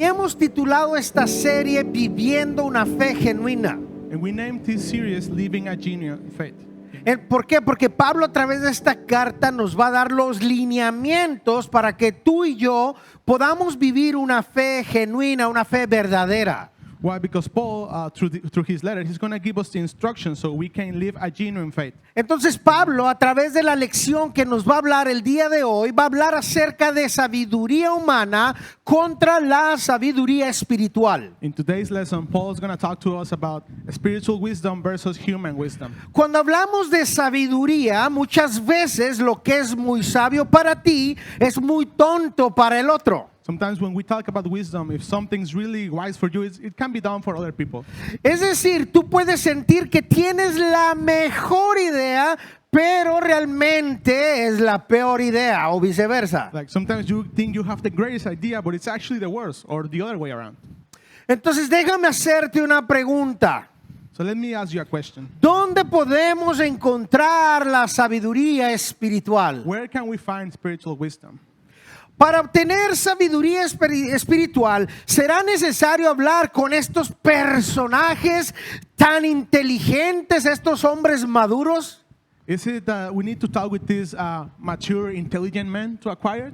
Hemos titulado esta serie Viviendo una fe genuina. And we named this series Living a Genuine Faith. ¿Por qué? Porque Pablo a través de esta carta nos va a dar los lineamientos para que tú y yo podamos vivir una fe genuina, una fe verdadera. Why? Because Paul, through his letter, he's going to give us the instructions so we can live a genuine faith. Entonces Pablo, a través de la lección que nos va a hablar el día de hoy, va a hablar acerca de sabiduría humana contra la sabiduría espiritual. In today's lesson, Paul is going to talk to us about spiritual wisdom versus human wisdom. Cuando hablamos de sabiduría, muchas veces lo que es muy sabio para ti es muy tonto para el otro. Sometimes when we talk about wisdom, if something's really wise for you, it can be done for other people. Es decir, tú puedes sentir que tienes la mejor idea, pero realmente es la peor idea o viceversa. Like sometimes you think you have the greatest idea, but it's actually the worst, or the other way around. Entonces déjame hacerte una pregunta. So let me ask you a question. ¿Dónde podemos encontrar la sabiduría espiritual? Where can we find spiritual wisdom? Para obtener sabiduría espiritual, ¿será necesario hablar con estos personajes tan inteligentes, estos hombres maduros? Is it we need to talk with these mature, intelligent men to acquire it?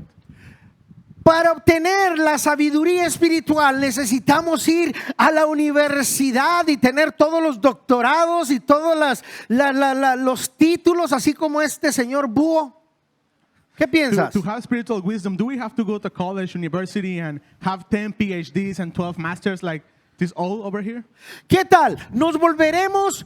Para obtener la sabiduría espiritual necesitamos ir a la universidad y tener todos los doctorados y todos los títulos, así como este señor Búho. ¿Qué piensas? To have spiritual wisdom, do we have to go to college, university, and have 10 PhDs and 12 masters like this all over here? ¿Qué tal? ¿Nos volveremos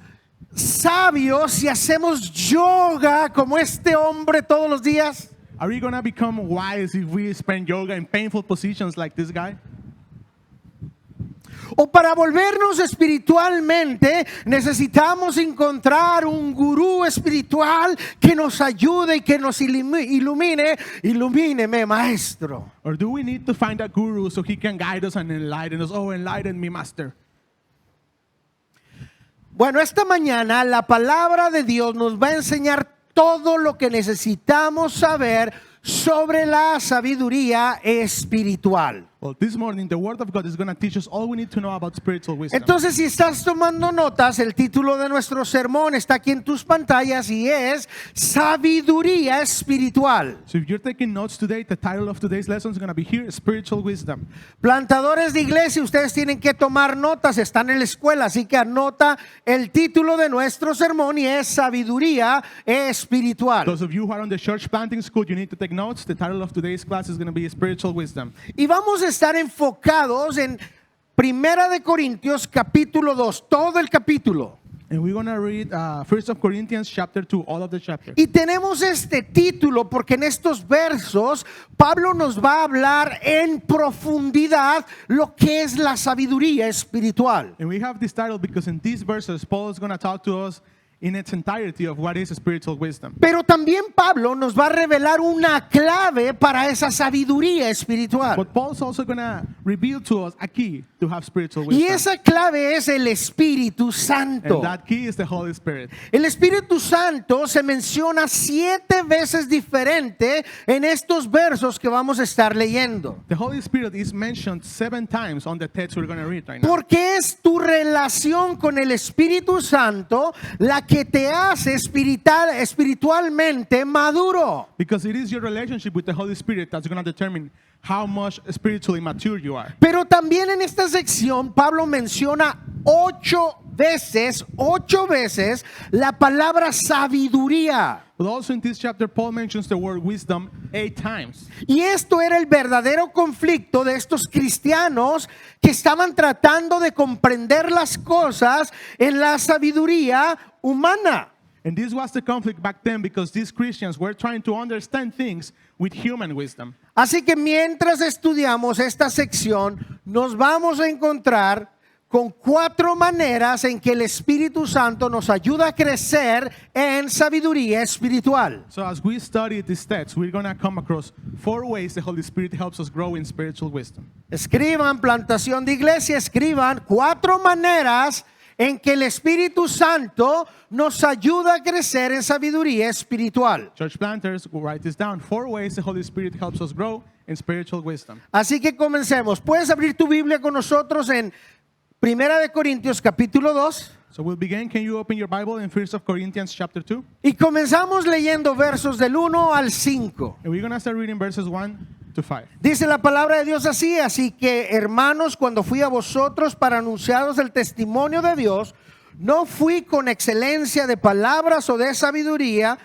sabios si hacemos yoga como este hombre todos los días? Are we going to become wise if we spend yoga in painful positions like this guy? O para volvernos espiritualmente necesitamos encontrar un gurú espiritual que nos ayude y que nos ilumine. Ilumíneme, maestro. Or do we need to find a guru so he can guide us and enlighten us? Oh, enlighten me, master. Bueno, esta mañana la palabra de Dios nos va a enseñar todo lo que necesitamos saber sobre la sabiduría espiritual. Well, this morning the Word of God is going to teach us all we need to know about spiritual wisdom. Entonces, si estás tomando notas, el título de nuestro sermón está aquí en tus pantallas y es Sabiduría Espiritual. So if you're taking notes today, the title of today's lesson is going to be here, Spiritual Wisdom. Plantadores de iglesia, ustedes tienen que tomar notas, están en la escuela, así que anota el título de nuestro sermón y es Sabiduría Espiritual. Those of you who are on the church planting school, you need to take notes. The title of today's class is going to be Spiritual Wisdom. Y vamos a estar enfocados en Primera de Corintios capítulo 2, todo el capítulo. And we're going to read 1 Corinthians chapter 2, all of the chapter. Y tenemos este título porque en estos versos Pablo nos va a hablar en profundidad lo que es la sabiduría espiritual. And we have this title because in these verses, Paul is going to talk to us in its entirety of what is spiritual wisdom. Pero también Pablo nos va a revelar una clave para esa sabiduría espiritual. But Paul's also going to reveal to us a key to have spiritual Y wisdom. esa clave es el Espíritu Santo. And that key is the Holy Spirit. El Espíritu Santo se menciona 7 veces diferente en estos versos que vamos a estar leyendo. The Holy Spirit is mentioned 7 times on the text we're going to read right now. Porque es tu relación con el Espíritu Santo la que te hace espiritualmente maduro. Because it is your relationship with the Holy Spirit that's going to determine how much spiritually mature you are. Pero también en esta sección Pablo menciona 8 veces la palabra sabiduría. But also in this chapter, Paul mentions the word wisdom 8 times. Y esto era el verdadero conflicto de estos cristianos que estaban tratando de comprender las cosas en la sabiduría humana. And this was the conflict back then because these Christians were trying to understand things with human wisdom. Así que mientras estudiamos esta sección, nos vamos a encontrar con 4 maneras en que el Espíritu Santo nos ayuda a crecer en sabiduría espiritual. So as we study this text, we're going to come across 4 ways the Holy Spirit helps us grow in spiritual wisdom. Escriban, plantación de iglesia, escriban 4 maneras en que el Espíritu Santo nos ayuda a crecer en sabiduría espiritual. Church planters will write this down. 4 ways the Holy Spirit helps us grow in spiritual wisdom. Así que comencemos. Puedes abrir tu Biblia con nosotros en Primera de Corintios capítulo 2 So we'll begin. Can you open your Bible in 1 Corinthians chapter 2? y comenzamos leyendo versos del 1 al 5. And we're going to start reading verses 1 to 5. Dice la palabra de Dios así: así que, hermanos, cuando fui a vosotros para anunciaros el testimonio de Dios, no fui con excelencia de palabras o de sabiduría,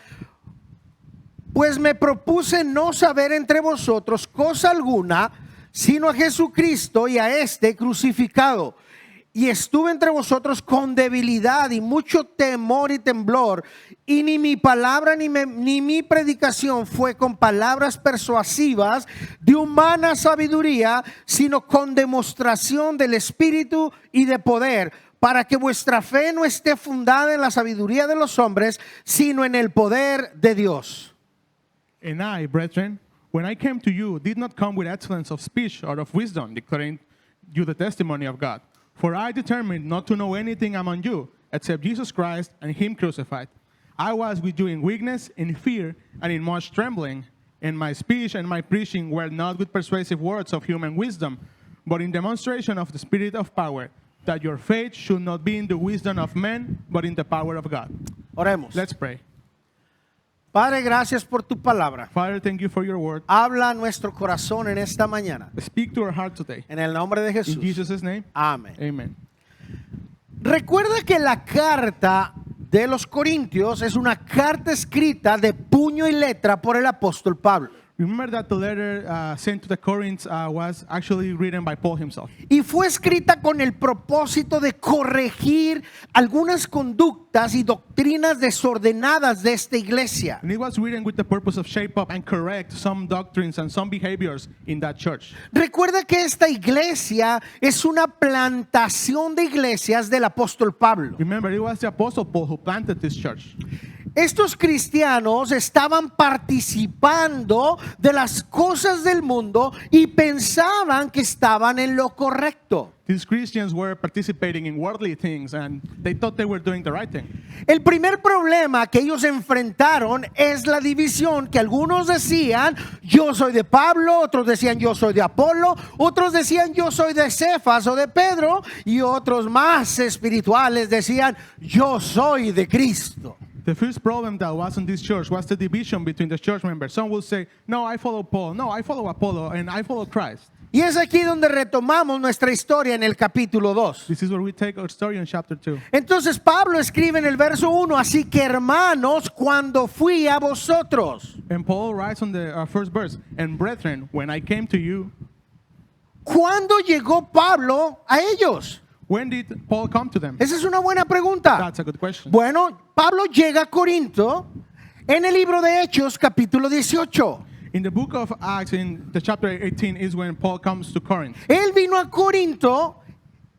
pues me propuse no saber entre vosotros cosa alguna, sino a Jesucristo y a este crucificado. Y estuve entre vosotros con debilidad y mucho temor y temblor, y ni mi palabra ni mi predicación fue con palabras persuasivas de humana sabiduría, sino con demostración del Espíritu y de poder, para que vuestra fe no esté fundada en la sabiduría de los hombres, sino en el poder de Dios. And I, brethren, when I came to you, did not come with excellence of speech or of wisdom, declaring you the testimony of God. For I determined not to know anything among you, except Jesus Christ and him crucified. I was with you in weakness, in fear, and in much trembling. And my speech and my preaching were not with persuasive words of human wisdom, but in demonstration of the Spirit of power, that your faith should not be in the wisdom of men, but in the power of God. Oremos. Let's pray. Padre, gracias por tu palabra. Father, thank you for your word. Habla a nuestro corazón en esta mañana. Speak to our heart today. En el nombre de In Jesús. Jesus' name, Amén. amen. Recuerda que la carta de los Corintios es una carta escrita de puño y letra por el apóstol Pablo. Remember that the letter sent to the Corinthians was actually written by Paul himself. Y fue escrita con el propósito de corregir algunas conductas y doctrinas desordenadas de esta iglesia. And it was written with the purpose of shape up and correct some doctrines and some behaviors in that church. Recuerda que esta iglesia es una plantación de iglesias del apóstol Pablo. Remember, it was the Apostle Paul who planted this church. Estos cristianos estaban participando de las cosas del mundo y pensaban que estaban en lo correcto. These Christians were participating in worldly things and they thought they were doing the right thing. El primer problema que ellos enfrentaron es la división, que algunos decían yo soy de Pablo, otros decían yo soy de Apolo, otros decían yo soy de Cefas o de Pedro, y otros más espirituales decían yo soy de Cristo. The first problem that was in this church was the division between the church members. Some will say, no, I follow Paul, no, I follow Apollo, and I follow Christ. Y es aquí donde retomamos nuestra historia en el capítulo 2. This is where we take our story in chapter 2. Entonces Pablo escribe en el verso 1, así que hermanos, cuando fui a vosotros. And Paul writes on the first verse, and brethren, when I came to you. ¿Cuándo llegó Pablo a ellos? When did Paul come to them? Esa es una buena pregunta. That's a good question. Bueno, Pablo llega a Corinto en el libro de Hechos, capítulo 18. In the book of Acts, in the chapter 18, is when Paul comes to Corinth. Él vino a Corinto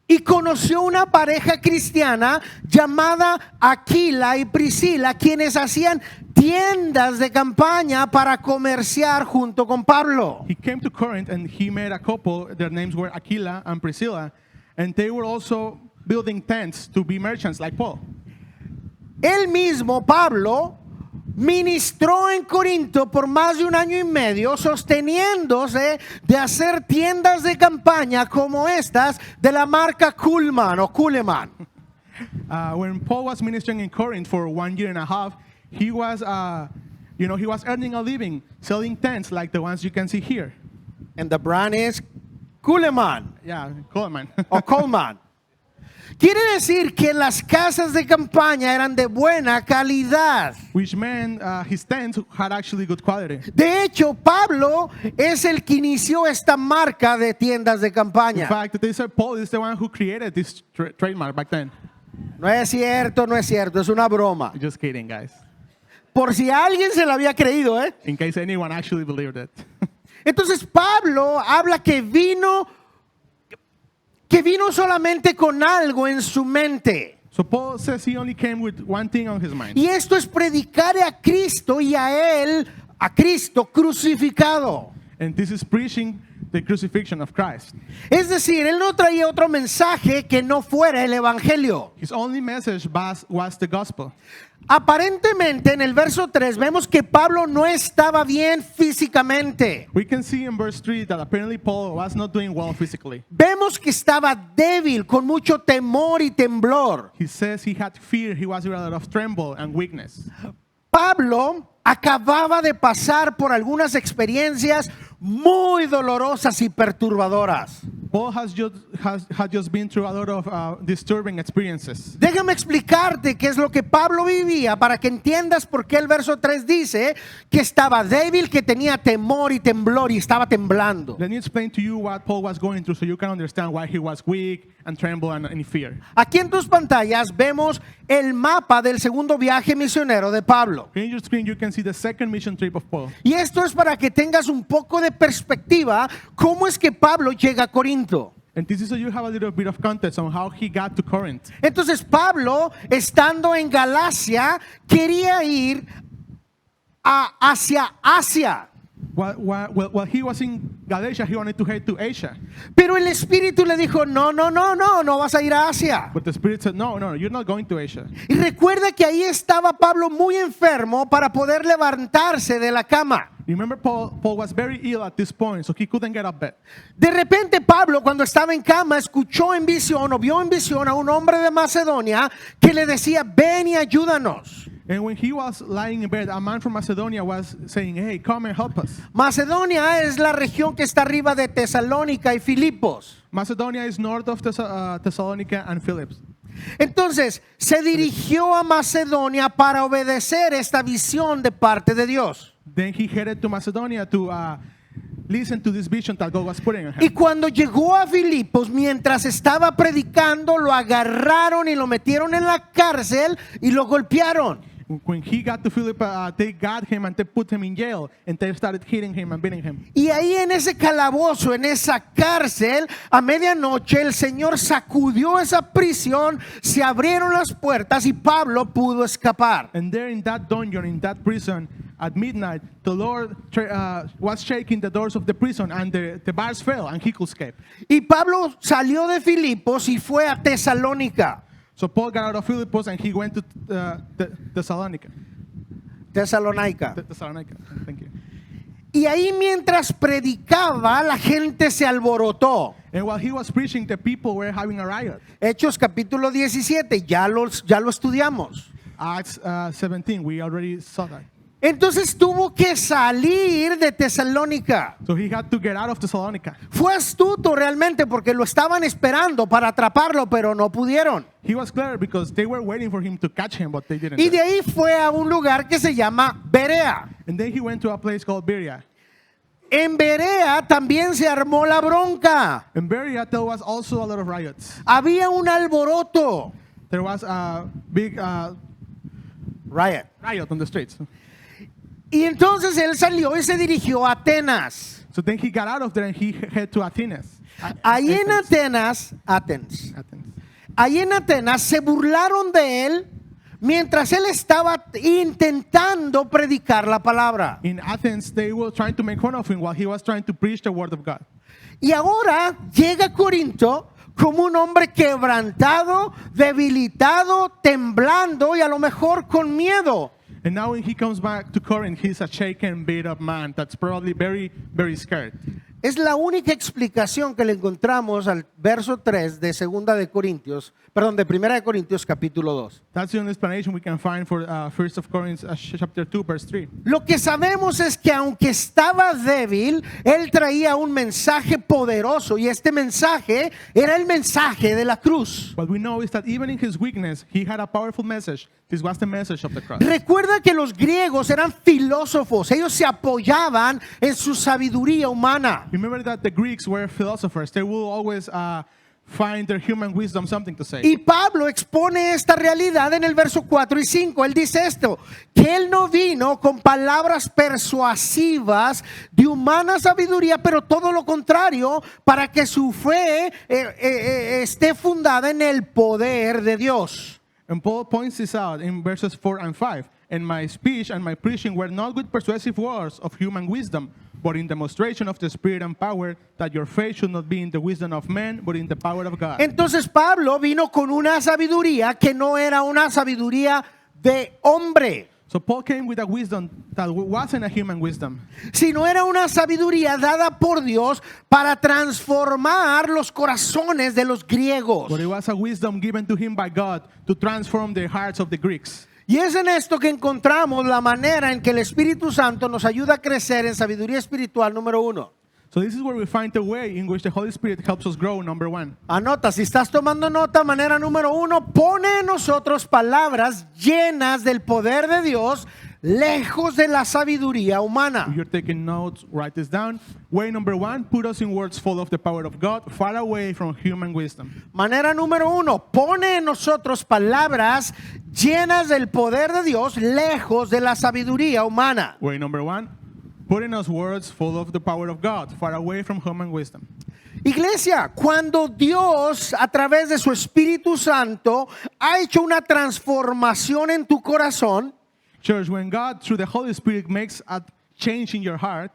y conoció una pareja cristiana llamada Aquila y Priscila, quienes hacían tiendas de campaña para comerciar junto con Pablo. He came to Corinth and he met a couple. Their names were Aquila and Priscilla, and they were also building tents to be merchants like Paul. Él mismo, Pablo, ministró en Corinto por más de 1 año y medio, sosteniéndose de hacer tiendas de campaña como estas de la marca Kuhlman o Kuhleman. When Paul was ministering in Corinth for 1 year and a half, he was, he was earning a living selling tents like the ones you can see here. And the brand is Kuhleman Yeah, Coleman. o Coleman. Quiere decir que las casas de campaña eran de buena calidad. Which meant his tents had actually good quality. De hecho, Pablo es el que inició esta marca de tiendas de In campaña. fact, they said Paul is the one who created this trademark back then. No es cierto, no es cierto, es una broma. Just kidding, guys. Por si alguien se lo había creído, ¿eh? In case anyone actually believed it. Entonces Pablo habla que vino solamente con algo en su mente. So Paul says he only came with one thing on his mind. Y esto es predicar a Cristo y a Cristo crucificado. And this is preaching the crucifixion of Christ. Es decir, él no traía otro mensaje que no fuera el evangelio. His only message was the gospel. Aparentemente en el verso 3 vemos que Pablo no estaba bien físicamente. We can see in verse 3 that apparently Paul was not doing well physically. Vemos que estaba débil, con mucho temor y temblor. He says he had fear, he was a lot of tremble and weakness. Pablo acababa de pasar por algunas experiencias muy dolorosas y perturbadoras. Paul had just been through a lot of disturbing experiences. Déjame explicarte qué es lo que Pablo vivía para que entiendas por qué el verso 3 dice que estaba débil, que tenía temor y temblor y estaba temblando. Let me explain to you what Paul was going through so you can understand why he was weak and tremble and in fear. Aquí en tus pantallas vemos el mapa del segundo viaje misionero de Pablo. In your screen you can see the second mission trip of Paul. Y esto es para que tengas un poco de perspectiva cómo es que Pablo llega a Corinto. And this is so you have a little bit of context on how he got to Corinth. Entonces Pablo, estando en Galacia, quería ir hacia Asia. While he was in Galatia, he wanted to head to Asia. Pero el Espíritu le dijo, no vas a ir a Asia. But the Spirit said, no, you're not going to Asia. Y recuerda que ahí estaba Pablo muy enfermo para poder levantarse de la cama. Remember, Paul was very ill at this point, so he couldn't get up bed. De repente Pablo, cuando estaba en cama, escuchó en visión o vio en visión a un hombre de Macedonia que le decía, ven y ayúdanos. And when he was lying in bed, a man from Macedonia was saying, hey, come and help us. Macedonia es la región que está arriba de Tesalónica y Filipos. Macedonia is north of Thessalonica and Philippi. Entonces se dirigió a Macedonia para obedecer esta visión de parte de Dios. Then he headed to Macedonia to listen to this vision that God was putting on him. Y cuando llegó a Filipos, mientras estaba predicando, lo agarraron y lo metieron en la cárcel y lo golpearon. When he got to Philippi, they got him and they put him in jail and they started hitting him and beating him. Y ahí en ese calabozo, en esa cárcel, a medianoche el Señor sacudió esa prisión, se abrieron las puertas y Pablo pudo escapar. And there in that dungeon, in that prison, at midnight, the Lord was shaking the doors of the prison and the bars fell and he could escape. Y Pablo salió de Filipos y fue a Tesalónica. So Paul got out of Philippus and he went to Thessalonica. Tesalónica. Thessalonica, thank you. Y ahí mientras predicaba, la gente se alborotó. And while he was preaching, the people were having a riot. Hechos capítulo 17, ya lo estudiamos. Acts 17, we already saw that. Entonces tuvo que salir de Tesalónica. So he had to get out of Thessalonica. Fue astuto realmente porque lo estaban esperando para atraparlo, pero no pudieron. He was clever because they were waiting for him to catch him, but they didn't. Y de ahí fue a un lugar que se llama Berea. And then he went to a place called Berea. En Berea también se armó la bronca. In Berea, there was also a lot of riots. Había un alboroto. There was a big Riot. riot on the streets. Y entonces él salió y se dirigió a Atenas. So then he got out of there and he headed to Athens. Ahí en Athens. Atenas, ahí en Atenas se burlaron de él mientras él estaba intentando predicar la palabra. In Athens, they were trying to make fun of him while he was trying to preach the word of God. Y ahora llega a Corinto como un hombre quebrantado, debilitado, temblando y a lo mejor con miedo. And now when he comes back to Corinth, he's a shaken, beat up man that's probably very, very scared. Es la única explicación que le encontramos al verso 3 de de Primera de Corintios capítulo 2. That's the only explanation we can find for 1 Corinthians chapter 2, verse 3. Lo que sabemos es que aunque estaba débil, él traía un mensaje poderoso y este mensaje era el mensaje de la cruz. What we know is that even in his weakness, he had a powerful message. This was the message of the cross. Recuerda que los griegos eran filósofos, ellos se apoyaban en su sabiduría humana. Remember that the Greeks were philosophers. They will always find their human wisdom something to say. Y Pablo expone esta realidad en el verso 4 y 5. Él dice esto, que él no vino con palabras persuasivas de humana sabiduría, pero todo lo contrario, para que su fe esté fundada en el poder de Dios. And Paul points this out in verses 4 and 5. And my speech and my preaching were not with persuasive words of human wisdom, but in demonstration of the Spirit and power, that your faith should not be in the wisdom of men, but in the power of God. Entonces Pablo vino con una sabiduría que no era una sabiduría de hombre, So Paul came with a wisdom that wasn't a human wisdom, sino era una sabiduría dada por Dios para transformar los corazones de los griegos. but it was a wisdom given to him by God to transform the hearts of the Greeks. Y es en esto que encontramos la manera en que el Espíritu Santo nos ayuda a crecer en sabiduría espiritual número 1. So this is where we find the way in which the Holy Spirit helps us grow, number 1. Anota, si estás tomando nota, manera número 1, pone en nosotros palabras llenas del poder de Dios, lejos de la sabiduría humana. If you're taking notes, write this down. Way number 1, put us in words full of the power of God, far away from human wisdom. Manera número 1, pone en nosotros palabras llenas del poder de Dios, lejos de la sabiduría humana. Way number 1, put in us words full of the power of God, far away from human wisdom. Iglesia, cuando Dios a través de su Espíritu Santo ha hecho una transformación en tu corazón, Church, when God, through the Holy Spirit, makes a change in your heart,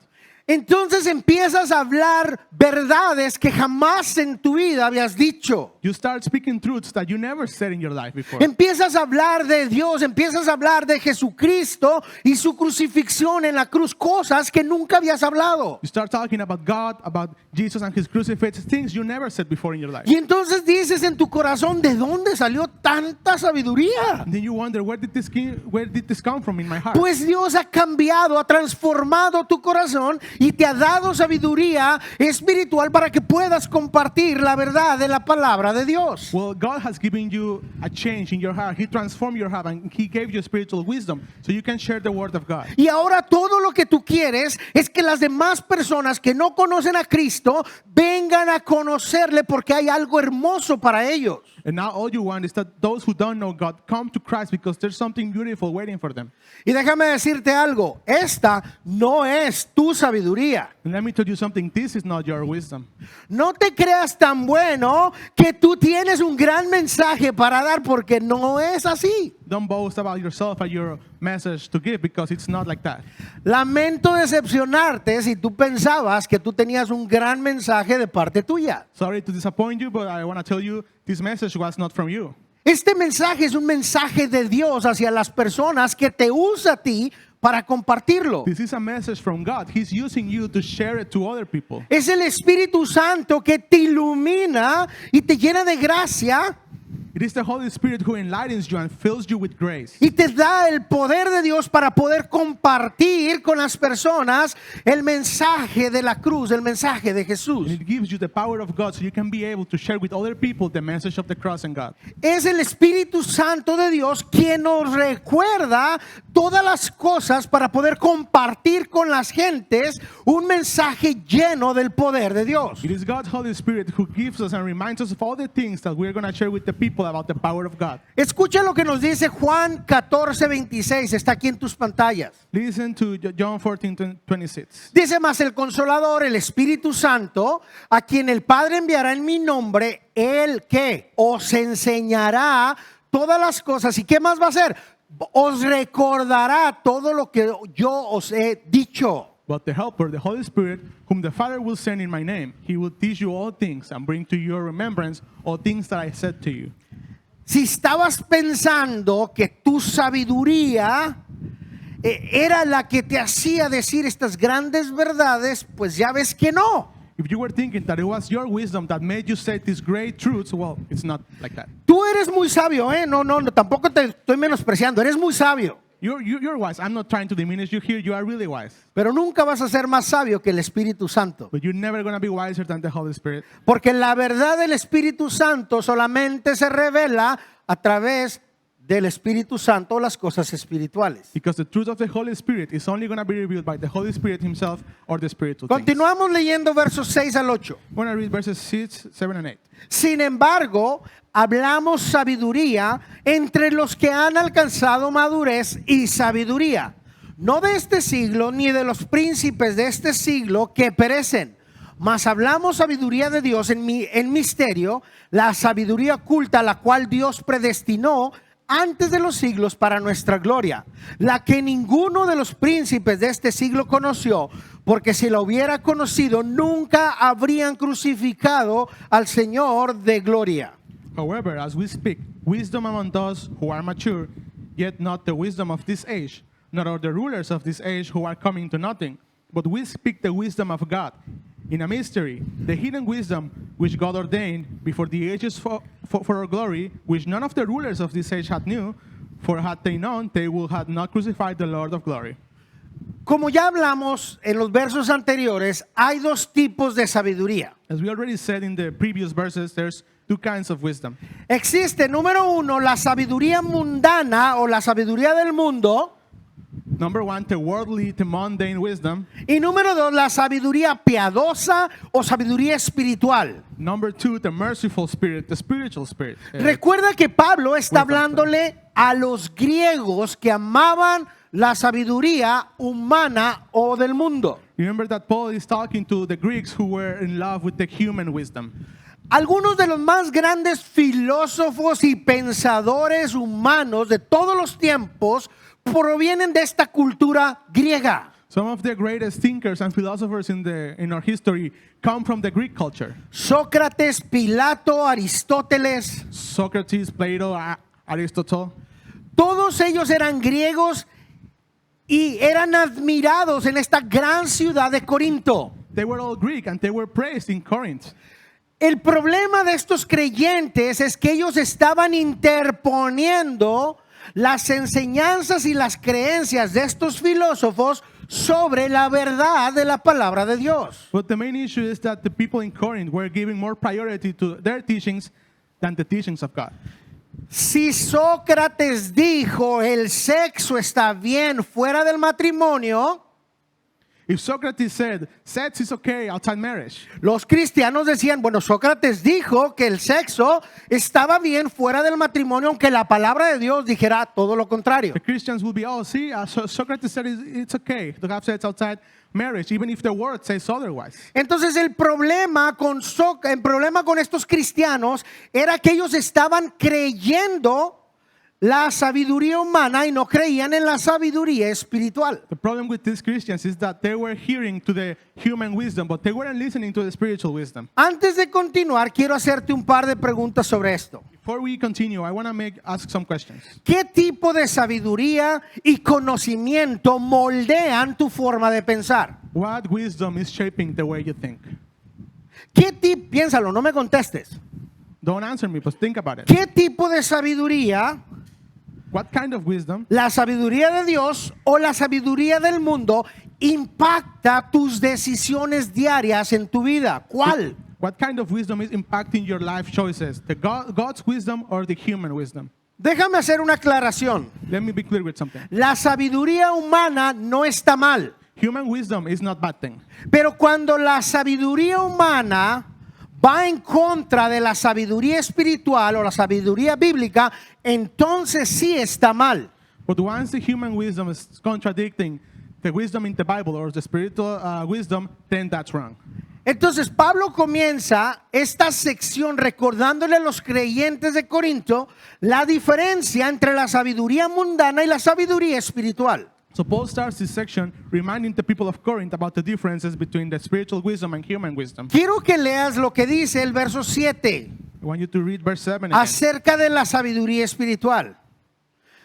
entonces empiezas a hablar verdades que jamás en tu vida habías dicho. you start speaking truths that you never said in your life before. Empiezas a hablar de Dios, empiezas a hablar de Jesucristo y su crucifixión en la cruz, cosas que nunca habías hablado. You start talking about God, about Jesus and His crucifix, things you never said before in your life. Y entonces dices en tu corazón, ¿de dónde salió tanta sabiduría? And then you wonder, where did this come from in my heart? Pues Dios ha cambiado, ha transformado tu corazón y te ha dado sabiduría espiritual para que puedas compartir la verdad de la palabra de Dios. Well, God has given you a change in your heart. He transformed your heart and He gave you spiritual wisdom so you can share the word of God. Y ahora todo lo que tú quieres es que las demás personas que no conocen a Cristo vengan a conocerle porque hay algo hermoso para ellos. And now all you want is that those who don't know God come to Christ because there's something beautiful waiting for them. Y déjame decirte algo, esta no es tu sabiduría. And let me tell you something, this is not your wisdom. No te creas tan bueno que tú tienes un gran mensaje para dar porque no es así. Don't boast about yourself and your message to give because it's not like that. Lamento decepcionarte si tú pensabas que tú tenías un gran mensaje de parte tuya. Sorry to disappoint you, but I want to tell you this message was not from you. Este mensaje es un mensaje de Dios hacia las personas que te usa a ti para compartirlo. This is a message from God. He's using you to share it to other people. Es el Espíritu Santo que te ilumina y te llena de gracia It is the Holy Spirit who enlightens you and fills you with grace. y te da el poder de Dios para poder compartir con las personas el mensaje de la cruz, el mensaje de Jesús. And it gives you the power of God so you can be able to share with other people the message of the cross and God. Es el Espíritu Santo de Dios quien nos recuerda todas las cosas para poder compartir con las gentes un mensaje lleno del poder de Dios. It is God's Holy Spirit who gives us and reminds us of all the things that we're going to share with the people about the power of God. Escucha lo que nos dice Juan 14:26, está aquí en tus pantallas. Listen to John 14:26. Dice: más el Consolador, el Espíritu Santo, a quien el Padre enviará en mi nombre, Él que os enseñará todas las cosas. ¿Y qué más va a hacer? Os recordará todo lo que yo os he dicho. But the Helper, the Holy Spirit, whom the Father will send in my name, He will teach you all things and bring to your remembrance all things that I said to you. Si estabas pensando que tu sabiduría era la que te hacía decir estas grandes verdades, pues ya ves que no. If you were thinking that it was your wisdom that made you say these great truths, well, it's not like that. Tú eres muy sabio, no, tampoco te estoy menospreciando, eres muy sabio. You're wise. I'm not trying to diminish you here. You are really wise. Pero nunca vas a ser más sabio que el Espíritu Santo. But you're never going to be wiser than the Holy Spirit. Porque la verdad del Espíritu Santo solamente se revela a través del Espíritu Santo, las cosas espirituales. Because the truth of the Holy Spirit is only going to be revealed by the Holy Spirit Himself or the spiritual things. Continuamos leyendo versos 6 al 8. I want to read verses 6, 7, and 8. Sin embargo, hablamos sabiduría entre los que han alcanzado madurez y sabiduría, no de este siglo ni de los príncipes de este siglo que perecen, mas hablamos sabiduría de Dios en misterio, la sabiduría oculta, la cual Dios predestinó antes de los siglos para nuestra gloria, la que ninguno de los príncipes de este siglo conoció, porque si la hubiera conocido, nunca habrían crucificado al Señor de gloria. However, as we speak, wisdom among those who are mature, yet not the wisdom of this age, nor of the rulers of this age who are coming to nothing, but we speak the wisdom of God, in a mystery, the hidden wisdom which God ordained before the ages for our glory, which none of the rulers of this age had knew, for had they known, they would have not crucified the Lord of glory. Como ya hablamos en los versos anteriores, hay dos tipos de sabiduría. As we already said in the previous verses, there's two kinds of wisdom. Existe, número uno, la sabiduría mundana o la sabiduría del mundo. Number one, the worldly, the mundane wisdom. Y número dos, la sabiduría piadosa o sabiduría espiritual. Number two, the merciful spirit, the spiritual spirit. Recuerda que Pablo está Wisdom, hablándole a los griegos que amaban la sabiduría humana o del mundo. Remember that Paul is talking to the Greeks who were in love with the human wisdom. Algunos de los más grandes filósofos y pensadores humanos de todos los tiempos provienen de esta cultura griega. Some of the greatest thinkers and philosophers in our history come from the Greek culture. Sócrates, Pilato, Aristóteles, Socrates, Plato, Aristotle. todos ellos eran griegos y eran admirados en esta gran ciudad de Corinto. They were all Greek and they were praised in Corinth. El problema de estos creyentes es que ellos estaban interponiendo las enseñanzas y las creencias de estos filósofos sobre la verdad de la palabra de Dios. But the main issue is that the people in Corinth were giving more priority to their teachings than the teachings of God. Si Sócrates dijo el sexo está bien fuera del matrimonio, If Socrates said, sex is okay outside marriage, los cristianos decían, bueno, Sócrates dijo que el sexo estaba bien fuera del matrimonio, aunque la palabra de Dios dijera todo lo contrario. the Christians will be, oh, see, Socrates said it's okay to have sex outside marriage, even if the word says otherwise. Entonces el problema con estos cristianos era que ellos estaban creyendo la sabiduría humana y no creían en la sabiduría espiritual. The problem with these Christians is that they were hearing to the human wisdom, but they weren't listening to the spiritual wisdom. Antes de continuar, quiero hacerte un par de preguntas sobre esto. Before we continue, I want to ask some questions. ¿Qué tipo de sabiduría y conocimiento moldean tu forma de pensar? What wisdom is shaping the way you think? Piénsalo, no me contestes. Don't answer me, but think about it. ¿Qué tipo de sabiduría, What kind of wisdom, la sabiduría de Dios o la sabiduría del mundo, impacta tus decisiones diarias en tu vida? ¿Cuál? what kind of wisdom is impacting your life choices? The God's wisdom or the human wisdom? Déjame hacer una aclaración. Let me be clear with something. La sabiduría humana no está mal, Human wisdom is not bad thing. pero cuando la sabiduría humana va en contra de la sabiduría espiritual o la sabiduría bíblica, entonces sí está mal. But once the human wisdom is contradicting the wisdom in the Bible or the spiritual wisdom, then that's wrong. Entonces Pablo comienza esta sección recordándole a los creyentes de Corinto la diferencia entre la sabiduría mundana y la sabiduría espiritual. So Paul starts this section reminding the people of Corinth about the differences between the spiritual wisdom and human wisdom. Quiero que leas lo que dice el verso 7 I want you to read verse 7 again. acerca de la sabiduría espiritual.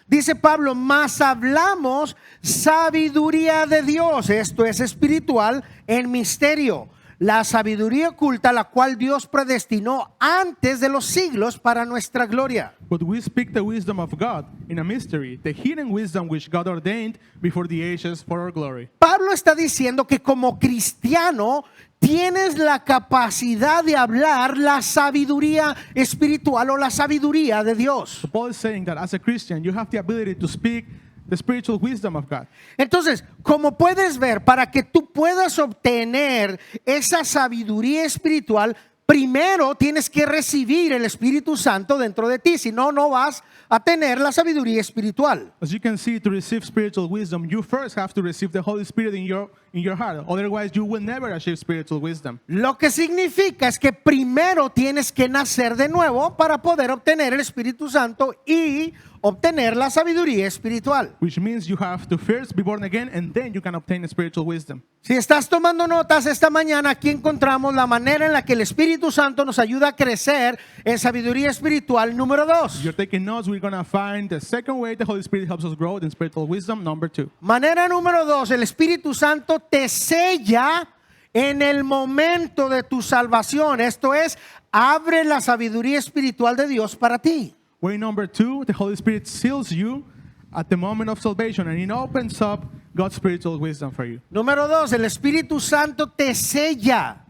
Dice Pablo, mas hablamos sabiduría de Dios, esto es espiritual, en misterio. La sabiduría oculta, la cual Dios predestinó antes de los siglos para nuestra gloria. But we speak the wisdom of God in a mystery, the hidden wisdom which God ordained before the ages for our glory. Pablo está diciendo que como cristiano tienes la capacidad de hablar la sabiduría espiritual o la sabiduría de Dios. So Paul is saying that as a Christian, you have the ability to speak the spiritual wisdom of God. Entonces, como puedes ver, para que tú puedas obtener esa sabiduría espiritual, primero tienes que recibir el Espíritu Santo dentro de ti, si no, no vas a tener la sabiduría espiritual. As you can see, to receive spiritual wisdom, you first have to receive the Holy Spirit in your heart. Otherwise, you will never achieve spiritual wisdom. Lo que significa es que primero tienes que nacer de nuevo para poder obtener el Espíritu Santo y obtener la sabiduría espiritual. which means you have to first be born again and then you can obtain spiritual wisdom. Si estás tomando notas esta mañana, aquí encontramos la manera en la que el Espíritu Santo nos ayuda a crecer en sabiduría espiritual. Número If 2. you're taking notes, we're going to find the second way the Holy Spirit helps us grow in spiritual wisdom. Number 2. Manera número 2, el Espíritu Santo te sella en el momento de tu salvación. Esto es, abre la sabiduría espiritual de Dios para ti. Way number 2, the Holy Spirit seals you at the moment of salvation and it opens up God's spiritual wisdom for you. Número 2, el Espíritu Santo te sella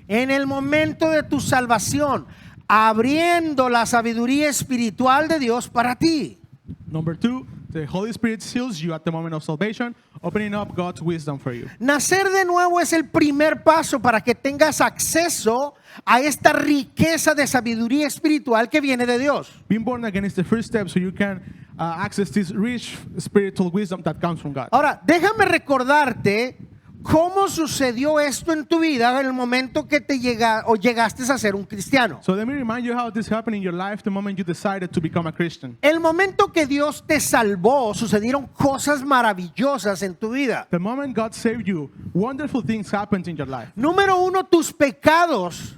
en el momento de tu salvación, abriendo la sabiduría espiritual de Dios para ti. Number 2, the Holy Spirit seals you at the moment of salvation, opening up God's wisdom for you. Nacer de nuevo es el primer paso para que tengas acceso a esta riqueza de sabiduría espiritual que viene de Dios. Being born again is the first step so you can access this rich spiritual wisdom that comes from God. Ahora, déjame recordarte cómo sucedió esto en tu vida en el momento que llegaste a ser un cristiano. So let me remind you how this happened in your life the moment you decided to become a Christian. El momento que Dios te salvó, sucedieron cosas maravillosas en tu vida. The moment God saved you, wonderful things happened in your life. Número 1, tus pecados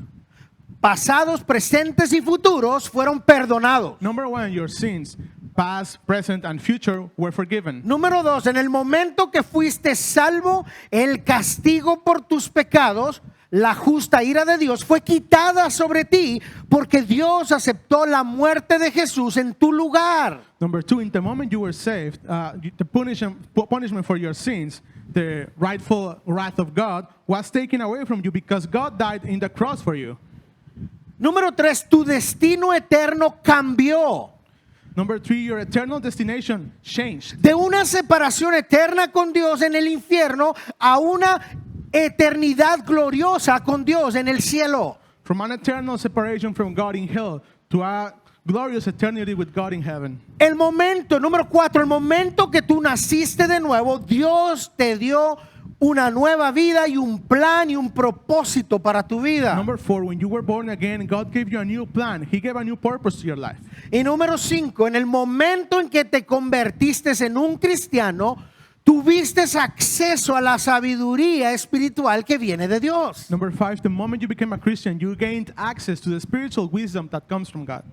pasados, presentes y futuros fueron perdonados. Number 1, your sins, past, present, and future, were forgiven. Número 2, en el momento que fuiste salvo, el castigo por tus pecados, la justa ira de Dios fue quitada sobre ti porque Dios aceptó la muerte de Jesús en tu lugar. Number 2, in the moment you were saved, the punishment for your sins, the rightful wrath of God, was taken away from you because God died in the cross for you. Número 3, tu destino eterno cambió. Number 3, your eternal destination changed. De una separación eterna con Dios en el infierno a una eternidad gloriosa con Dios en el cielo. From an eternal separation from God in hell to a glorious eternity with God in heaven. El momento, número 4, el momento que tú naciste de nuevo, Dios te dio una nueva vida y un plan y un propósito para tu vida. Number 4, when you were born again, God gave you a new plan. He gave a new purpose to your life. Y número 5, en el momento en que te convertiste en un cristiano, tuviste acceso a la sabiduría espiritual que viene de Dios. Number 5, the moment you became a Christian, you gained access to the spiritual wisdom that comes from God.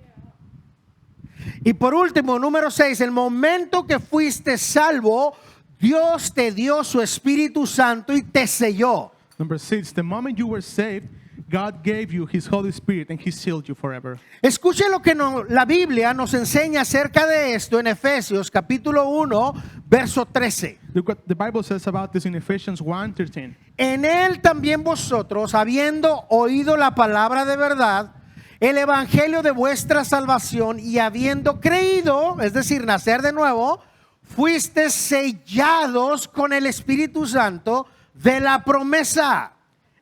Y por último, número 6, el momento que fuiste salvo, Dios te dio su Espíritu Santo y te selló. Number 6, the moment you were saved, God gave you His Holy Spirit and He sealed you forever. Escuche lo que la Biblia nos enseña acerca de esto en Efesios capítulo 1, verso 13. Look what the Bible says about this in Ephesians 1:13. En él también vosotros, habiendo oído la palabra de verdad, el evangelio de vuestra salvación y habiendo creído, es decir, nacer de nuevo, fuiste sellados con el Espíritu Santo de la promesa.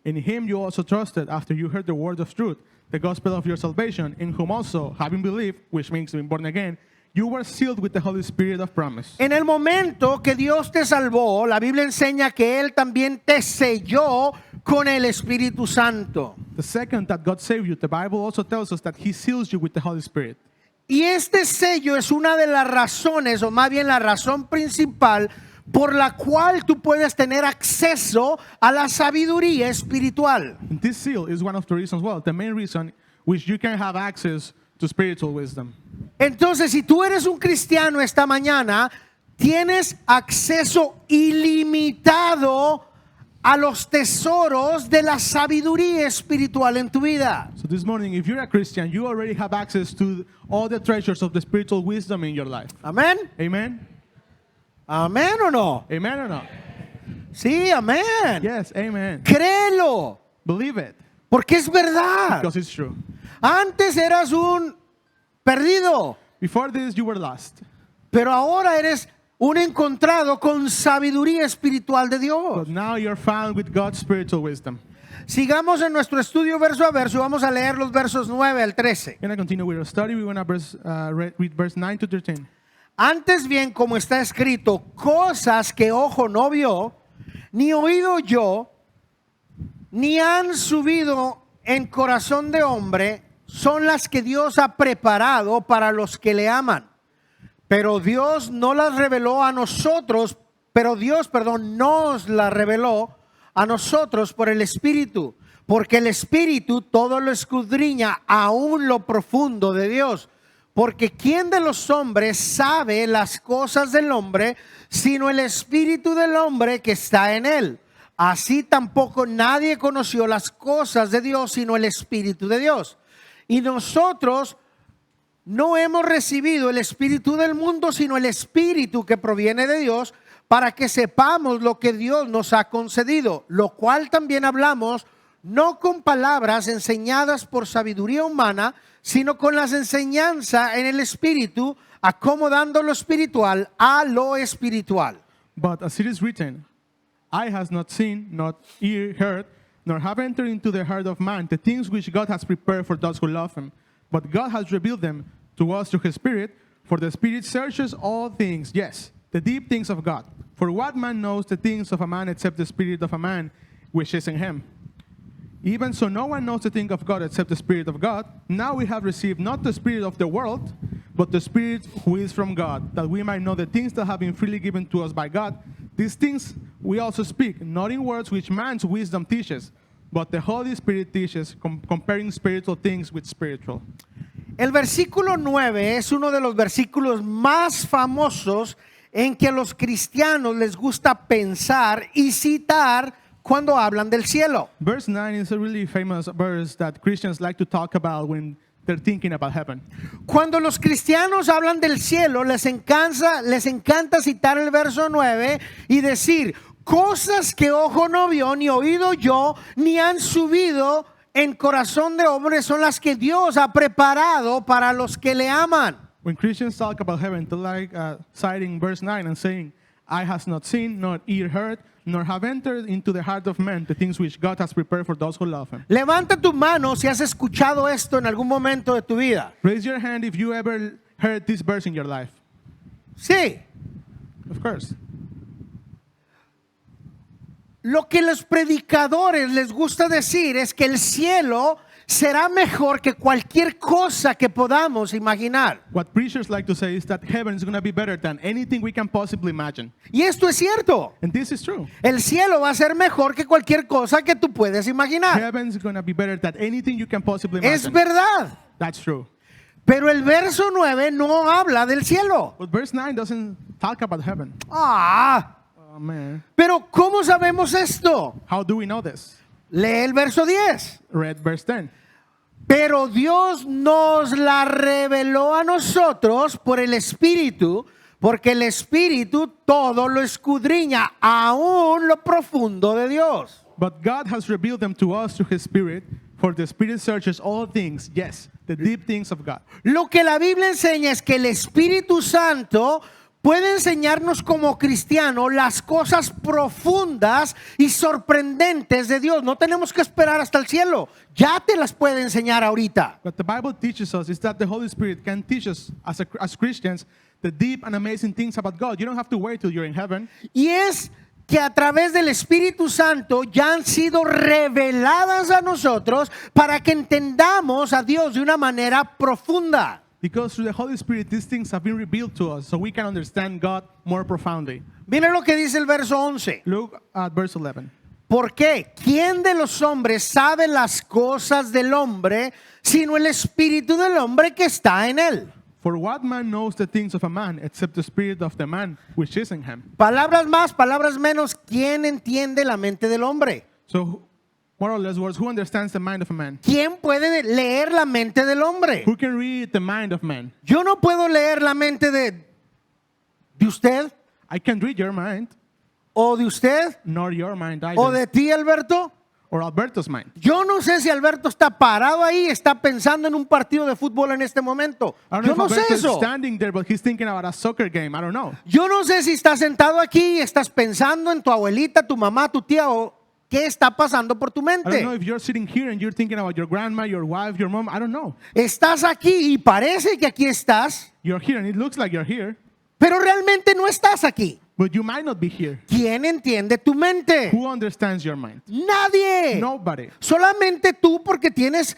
In Him you also trusted after you heard the word of truth, the gospel of your salvation, in whom also, having believed, which means being born again, you were sealed with the Holy Spirit of promise. En el momento que Dios te salvó, la Biblia enseña que Él también te selló con el Espíritu Santo. The second that God saved you, the Bible also tells us that He seals you with the Holy Spirit. Y este sello es una de las razones, o más bien la razón principal, por la cual tú puedes tener acceso a la sabiduría espiritual. And this seal is one of the reasons, well, the main reason which you can have access to spiritual wisdom. Entonces, si tú eres un cristiano esta mañana, tienes acceso ilimitado a los tesoros de la sabiduría espiritual en tu vida. So this morning, if you're a Christian, you already have access to all the treasures of the spiritual wisdom in your life. Amén. Amen? Amén o no. Amen or not? Sí, amén. Yes, amen. Créelo, Believe it, porque es verdad. because it's true. Antes eras un perdido, Before this, you were lost. pero ahora eres un encontrado con sabiduría espiritual de Dios. But now you're found with God's spiritual wisdom. Sigamos en nuestro estudio verso a verso. Vamos a leer los versos 9 al 13. We're going to continue with our study. We're going to read verse 9 to 13. Antes bien, como está escrito, cosas que ojo no vio, ni oído yo, ni han subido en corazón de hombre, son las que Dios ha preparado para los que le aman. Pero Dios no las reveló a nosotros, pero Dios, perdón, nos las reveló a nosotros por el Espíritu. Porque el Espíritu todo lo escudriña, aún lo profundo de Dios. Porque ¿quién de los hombres sabe las cosas del hombre, sino el Espíritu del hombre que está en él? Así tampoco nadie conoció las cosas de Dios, sino el Espíritu de Dios. Y nosotros no hemos recibido el Espíritu del mundo, sino el Espíritu que proviene de Dios, para que sepamos lo que Dios nos ha concedido, lo cual también hablamos, no con palabras enseñadas por sabiduría humana, sino con las enseñanzas en el Espíritu, acomodando lo espiritual a lo espiritual. But as it is written, eye has not seen, not ear heard, nor have entered into the heart of man the things which God has prepared for those who love him. But God has revealed them to us through his Spirit, for the Spirit searches all things, yes, the deep things of God. For what man knows the things of a man except the spirit of a man which is in him? Even so, no one knows the thing of God except the Spirit of God. Now we have received not the spirit of the world, but the Spirit who is from God, that we might know the things that have been freely given to us by God. These things we also speak, not in words which man's wisdom teaches, but the Holy Spirit teaches, comparing spiritual things with spiritual. El versículo 9 es uno de los versículos más famosos en que a los cristianos les gusta pensar y citar cuando hablan del cielo. Verse 9 is a really famous verse that Christians like to talk about when they're thinking about heaven. Cuando los cristianos hablan del cielo, les encanta citar el verso 9 y decir, cosas que ojo no vio, ni oído yo, ni han subido en corazón de hombre, son las que Dios ha preparado para los que le aman. When Christians talk about heaven, they like citing verse 9 and saying, eye has not seen, nor ear heard, nor have entered into the heart of man the things which God has prepared for those who love him. Levanta tu mano si has escuchado esto en algún momento de tu vida. Raise your hand if you ever heard this verse in your life. Sí. Of course. Lo que los predicadores les gusta decir es que el cielo será mejor que cualquier cosa que podamos imaginar. What preachers like to say is that heaven is going to be better than anything we can possibly imagine. Y esto es cierto. And this is true. El cielo va a ser mejor que cualquier cosa que tú puedes imaginar. Heaven is going to be better than anything you can possibly Es imagine. verdad. That's true. Pero el verso 9 no habla del cielo. But verse 9 doesn't talk about heaven. Ah, Oh, man. pero ¿cómo sabemos esto? How do we know this? Lee el verso 10. Read verse 10. Pero Dios nos la reveló a nosotros por el Espíritu, porque el Espíritu todo lo escudriña, aún lo profundo de Dios. But God has revealed them to us through his Spirit, for the Spirit searches all things, yes, the deep things of God. Lo que la Biblia enseña es que el Espíritu Santo puede enseñarnos como cristianos las cosas profundas y sorprendentes de Dios. No tenemos que esperar hasta el cielo. Ya te las puede enseñar ahorita. What the Bible teaches us is that the Holy Spirit can teach us as Christians the deep and amazing things about God. You don't have to wait till you're in heaven. Y es que a través del Espíritu Santo ya han sido reveladas a nosotros para que entendamos a Dios de una manera profunda. Because through the Holy Spirit, these things have been revealed to us so we can understand God more profoundly. Miren lo que dice el verso 11. Look at verse 11. ¿Por qué? ¿Quién de los hombres sabe las cosas del hombre sino el espíritu del hombre que está en él? For what man knows the things of a man except the spirit of the man which is in him? Palabras más, palabras menos. ¿Quién entiende la mente del hombre? So, more or less words, who understands the mind of a man? ¿Quién puede leer la mente del hombre? Who can read the mind of man? Yo no puedo leer la mente de usted I can read your mind, o de usted nor your mind either. o de ti, Alberto. Or Alberto's mind. Yo no sé si Alberto está parado ahí, está pensando en un partido de fútbol en este momento. I don't Yo know no if sé Alberto is eso. standing there, but he's thinking about a soccer game. I don't know. Yo no sé si estás sentado aquí y estás pensando en tu abuelita, tu mamá, tu tía o qué está pasando por tu I don't know mente. if you're sitting here and you're thinking about your grandma, your wife, your mom. I don't know. Estás aquí y parece que aquí estás, You're here and it looks like you're here, pero realmente no estás aquí. but you might not be here. ¿Quién entiende tu mente? Who understands your mind? Nadie. Nobody. Solamente tú porque tienes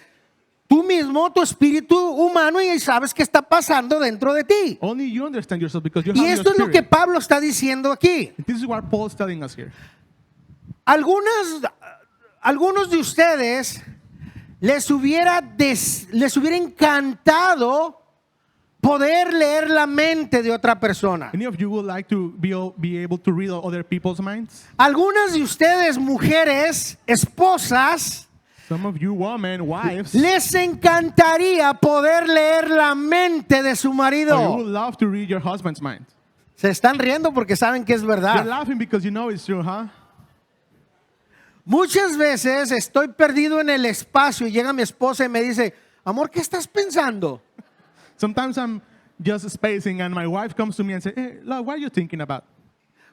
tú mismo, tu espíritu humano, y sabes qué está pasando dentro de ti. Only you understand yourself because you Y have esto your es lo que spirit. Pablo está diciendo aquí. This is what Paul is telling us here. Algunos de ustedes les hubiera encantado poder leer la mente de otra persona. Any of you would like to be able to read other people's minds? Algunas de ustedes, mujeres, esposas, Some of you women, wives, les encantaría poder leer la mente de su you would marido. love to read your husband's mind. Se están riendo porque saben que es You're verdad. laughing because you know it's true, huh? Muchas veces estoy perdido en el espacio y llega mi esposa y me dice, amor, ¿qué estás pensando? Sometimes I'm just spacing and my wife comes to me and says, hey, love, what are you thinking about?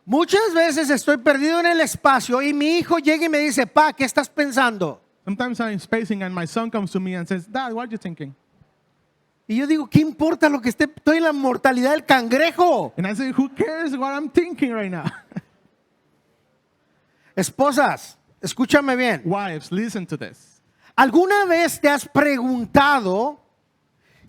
Muchas veces estoy perdido en el espacio y mi hijo llega y me dice, pa, ¿qué estás pensando? Sometimes I'm spacing and my son comes to me and says, Dad, what are you thinking? Y yo digo, ¿qué importa lo que estoy en la mortalidad del cangrejo? And I say, who cares what I'm thinking right now? Esposas, escúchame bien. Wives, listen to this. ¿Alguna vez te has preguntado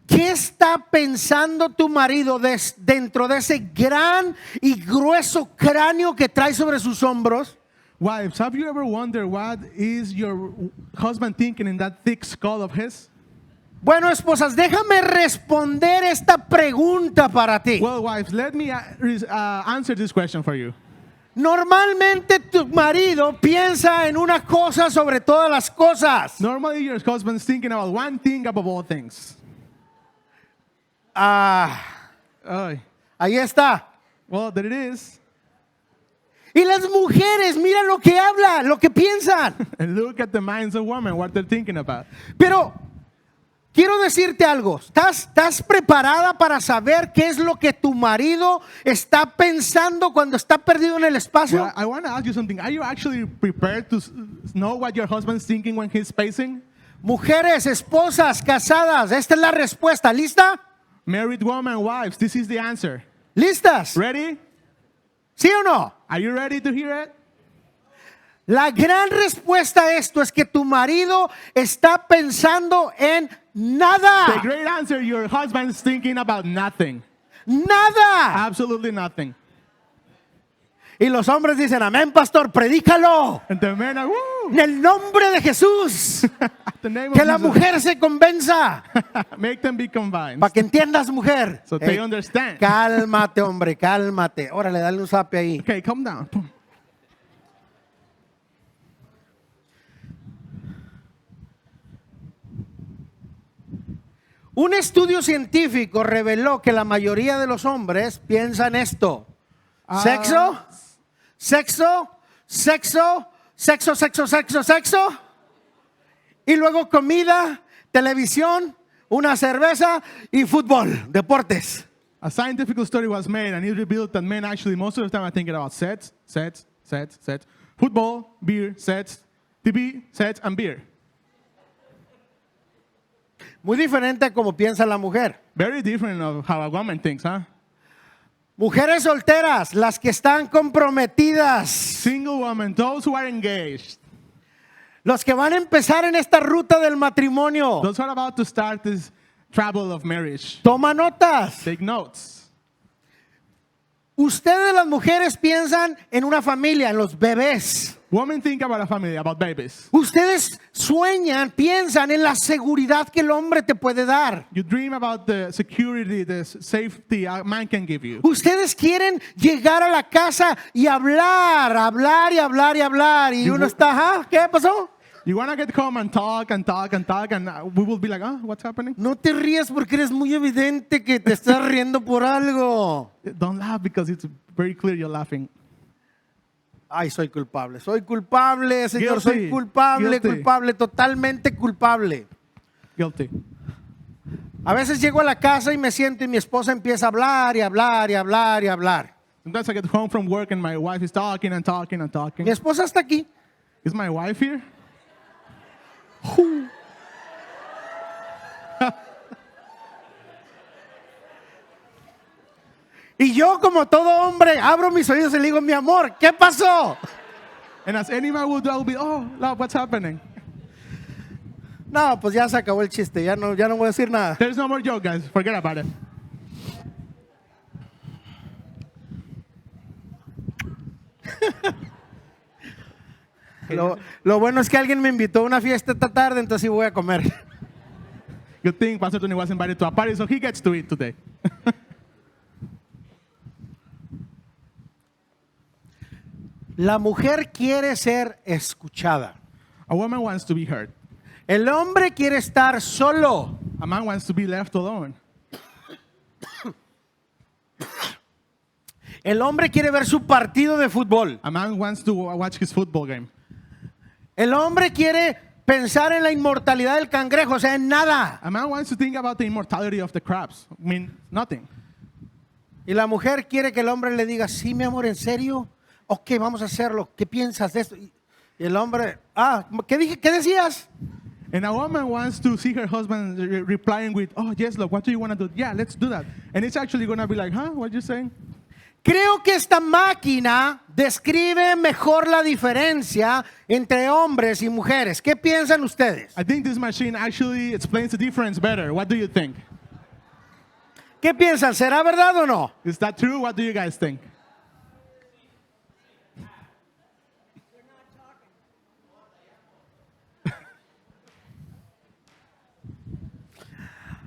qué está pensando tu marido dentro de ese gran y grueso cráneo que trae sobre sus hombros? Wives, have you ever wondered what is your husband thinking in that thick skull of his? Bueno, esposas, déjame responder esta pregunta para ti. Well, wives, let me answer this question for you. Normalmente tu marido piensa en una cosa sobre todas las cosas. Normally, your husband's thinking about one thing above all things. Ah, Ay. ahí está. Well, there it is. Y las mujeres, mira lo que habla, lo que piensan. And look at the minds of women, what they're thinking about. Pero quiero decirte algo. ¿Estás preparada para saber qué es lo que tu marido está pensando cuando está perdido en el espacio? Well, I want to ask you something. Are you actually prepared to know what your husband's thinking when he's spacing? Mujeres, esposas, casadas, esta es la respuesta. ¿Lista? Married women, wives, this is the answer. ¿Listas? Ready? ¿Sí o no? Are you ready to hear it? La gran respuesta a esto es que tu marido está pensando en The nada. great answer, your husband's thinking about nothing. Nada. Absolutely nothing. Y los hombres dicen, amén, pastor, predícalo. And the men are, woo! En el nombre de Jesús. The name Que of la Jesus. mujer se convenza. Make them be combined. Para que entiendas, mujer. So they Ey, understand. cálmate, hombre, cálmate. Órale, dale un zape ahí. Okay, calm down. Boom. Un estudio científico reveló que la mayoría de los hombres piensan esto. Sexo, sexo, sexo, sexo, sexo, sexo, sexo. Y luego comida, televisión, una cerveza y fútbol, deportes. A scientific study was made and it revealed that men actually most of the time are thinking about sets, football, beer, sets, TV, sets, and beer. Muy diferente a como piensa la mujer. Very different of how a woman thinks, huh? Mujeres solteras, las que están comprometidas, Single women, those who are engaged, los que van a empezar en esta ruta del matrimonio. those who are about to start this travel of marriage. Toma notas. Take notes. Ustedes las mujeres piensan en una familia, en los bebés. Women think about a family, about babies. Ustedes sueñan, piensan en la seguridad que el hombre te puede dar. You dream about the security, the safety a man can give you. Ustedes quieren llegar a la casa y hablar, hablar y hablar y hablar. Y uno está, ¿ah? ¿Qué pasó? You want to get home and talk and talk and talk, and we will be like, what's happening? No te rías porque eres muy evidente que te estás riendo por algo. Don't laugh because it's very clear you're laughing. Ay, soy culpable, Señor, Guilty, soy culpable, guilty. culpable, totalmente culpable. Guilty. A veces llego a la casa y me siento y mi esposa empieza a hablar y hablar y hablar y hablar. Sometimes I get home from work and my wife is talking and talking and talking. Mi esposa está aquí. Is my wife here? Y yo, como todo hombre, abro mis oídos y le digo, mi amor, ¿qué pasó? And as any man would do, I will be, oh, love, what's happening? No, pues ya se acabó el chiste, ya no voy a decir nada. There's no more joke, guys. Forget about it. Lo bueno es que alguien me invitó a una fiesta esta tarde, entonces sí voy a comer. Good thing Pastor Tony was invited to a party, so he gets to eat today. La mujer quiere ser escuchada. A woman wants to be heard. El hombre quiere estar solo. A man wants to be left alone. El hombre quiere ver su partido de fútbol. A man wants to watch his football game. El hombre quiere pensar en la inmortalidad del cangrejo, o sea, en nada. A man wants to think about the immortality of the crabs. I mean, nothing. Y la mujer quiere que el hombre le diga, sí, mi amor, ¿en serio? Ok, vamos a hacerlo. ¿Qué piensas de esto? Y el hombre, ¿qué dije? ¿Qué decías? And a woman wants to see her husband replying with, oh, yes, love, what do you want to do? Yeah, let's do that. And it's actually going to be like, huh, what are you saying? Creo que esta máquina describe mejor la diferencia entre hombres y mujeres. ¿Qué piensan ustedes? I think this machine actually explains the difference better. What do you think? ¿Qué piensan? ¿Será verdad o no? Is that true? What do you guys think?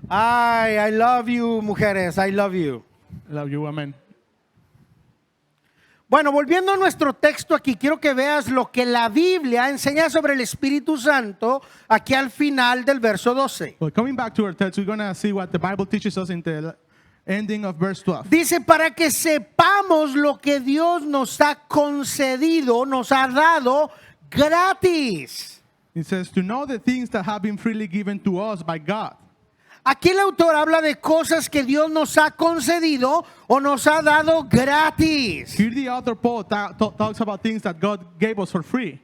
Ay, I love you, mujeres, I love you. Love you, woman. Bueno, volviendo a nuestro texto aquí, quiero que veas lo que la Biblia enseña sobre el Espíritu Santo aquí al final del verso 12. Well, coming back to our text, we're going to see what the Bible teaches us in the ending of verse 12. Dice, para que sepamos lo que Dios nos ha concedido, nos ha dado gratis. It says, to know the things that have been freely given to us by God. Aquí el autor habla de cosas que Dios nos ha concedido o nos ha dado gratis. Here the author Paul talks about things that God gave us for free.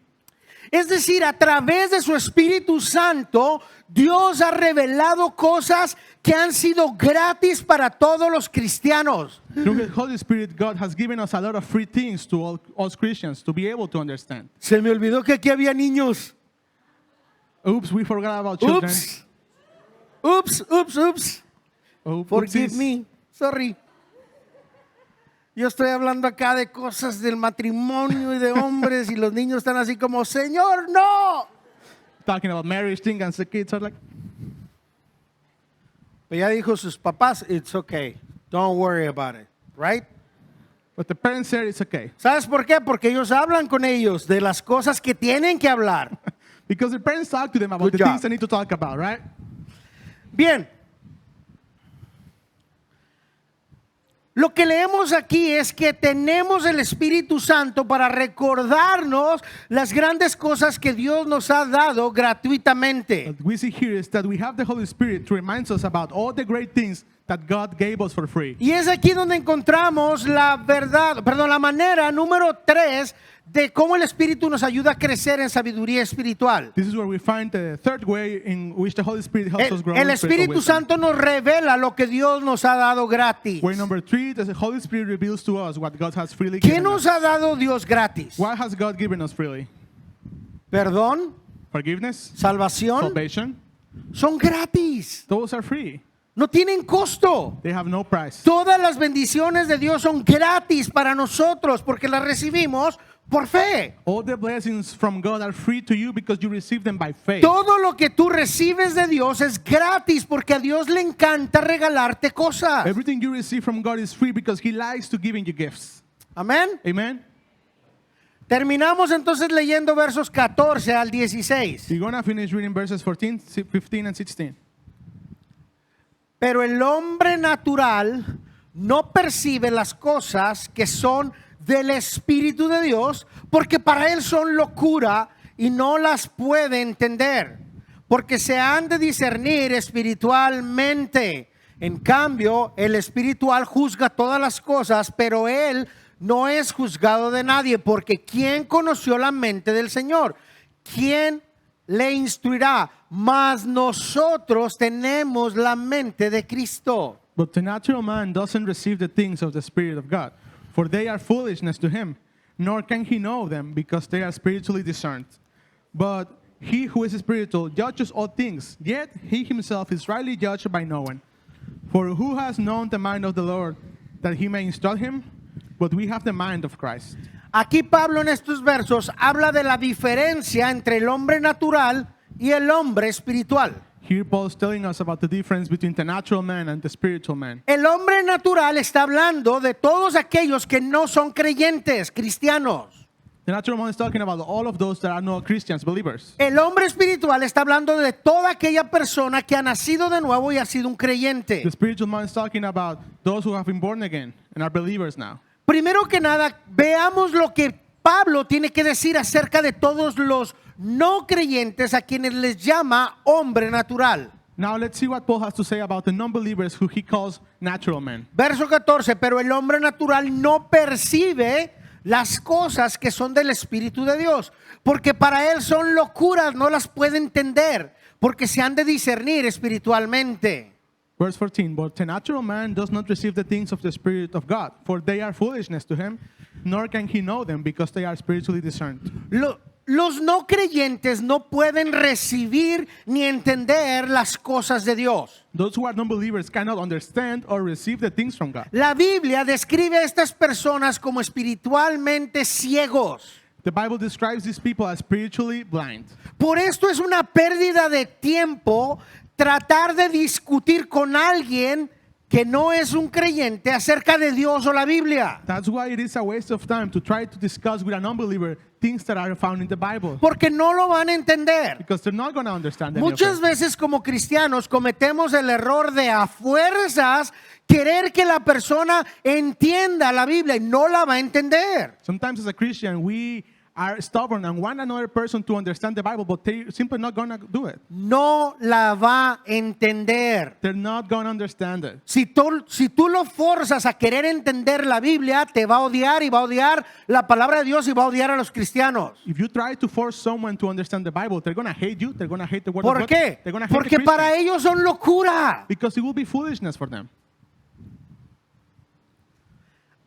Es decir, a través de su Espíritu Santo, Dios ha revelado cosas que han sido gratis para todos los cristianos. Through the Holy Spirit, God has given us a lot of free things to all us Christians to be able to understand. Se me olvidó que aquí había niños. Oops, we forgot about children. Oops. Oh, Forgive oopsies. me. Sorry. Yo estoy hablando acá de cosas del matrimonio y de hombres y los niños están así como, Señor, no. Talking about marriage thing and the kids are like, Pero ya dijo sus papás, it's okay. Don't worry about it. Right? but the parents said it's okay. ¿Sabes por qué? Porque ellos hablan con ellos de las cosas que tienen que hablar. Because the parents talk to them about Good the job. things they need to talk about, right? Bien. Lo que leemos aquí es que tenemos el Espíritu Santo para recordarnos las grandes cosas que Dios nos ha dado gratuitamente. What we see here is that we have the Holy Spirit to remind us about all the great things that God gave us for free. Y es aquí donde encontramos la manera número 3 de cómo el Espíritu nos ayuda a crecer en sabiduría espiritual. This is where we find the third way in which the Holy Spirit helps us grow El in spiritual Espíritu wisdom. Santo nos revela lo que Dios nos ha dado gratis. Way number 3, the Holy Spirit reveals to us what God has freely ¿Qué given nos us. ha dado Dios gratis? What has God given us freely? Perdón, Forgiveness, salvación, salvation, son gratis. those are free. No tienen costo. They have no price. Todas las bendiciones de Dios son gratis para nosotros porque las recibimos por fe. All the blessings from God are free to you because you receive them by faith. Todo lo que tú recibes de Dios es gratis porque a Dios le encanta regalarte cosas. Everything you receive from God is free because He likes to giving you gifts. Amén. Amen? Terminamos entonces leyendo versos 14 al 16. We're going to finish reading verses 14, 15, and 16. Pero el hombre natural no percibe las cosas que son del Espíritu de Dios, porque para él son locura y no las puede entender, porque se han de discernir espiritualmente. En cambio, el espiritual juzga todas las cosas, pero él no es juzgado de nadie, porque ¿quién conoció la mente del Señor? ¿Quién le instruirá? Mas nosotros tenemos la mente de Cristo. But the natural man doesn't receive the things of the Spirit of God, for they are foolishness to him, nor can he know them because they are spiritually discerned. But He who is spiritual judges all things, yet he himself is rightly judged by no one. For who has known the mind of the Lord that he may instruct him? But we have the mind of Christ. Aquí Pablo en estos versos habla de la diferencia entre el hombre natural y el hombre espiritual. Here Paul is telling us about the difference between the natural man and the spiritual man. El hombre natural está hablando de todos aquellos que no son creyentes, cristianos. The natural man is talking about all of those that are not Christians, believers. El hombre espiritual está hablando de toda aquella persona que ha nacido de nuevo y ha sido un creyente. The spiritual man is talking about those who have been born again and are believers now. Primero que nada, veamos lo que Pablo tiene que decir acerca de todos los no creyentes a quienes les llama hombre natural. Now let's see what Paul has to say about the non-believers who he calls natural men. Verso 14, pero el hombre natural no percibe las cosas que son del Espíritu de Dios, porque para él son locuras, no las puede entender, porque se han de discernir espiritualmente. Verse 14, but the natural man does not receive the things of the Spirit of God, for they are foolishness to him, nor can he know them, because they are spiritually discerned. Los no creyentes no pueden recibir ni entender las cosas de Dios. Those who are non-believers cannot understand or receive the things from God. La Biblia describe a estas personas como espiritualmente ciegos. The Bible describes these people as spiritually blind. Por esto es una pérdida de tiempo tratar de discutir con alguien que no es un creyente acerca de Dios o la Biblia. That's why it is a waste of time to try to discuss with a non-believer things that are found in the Bible, Porque no lo van a entender. because they're not going to understand any of Muchas it. veces como cristianos cometemos el error de a fuerzas querer que la persona entienda la Biblia y no la va a entender. Sometimes as a Christian, we are stubborn and want another person to understand the Bible, but they're simply not going to do it. No la va a entender. They're not going to understand it. Si tú lo forzas a querer entender la Biblia, te va a odiar y va a odiar la palabra de Dios y va a odiar a los cristianos. If you try to force someone to understand the Bible, they're going to hate you. They're going to hate the word of ¿Por God. qué? They're going to hate Porque the para Christians. ellos son locura. Because it will be foolishness for them.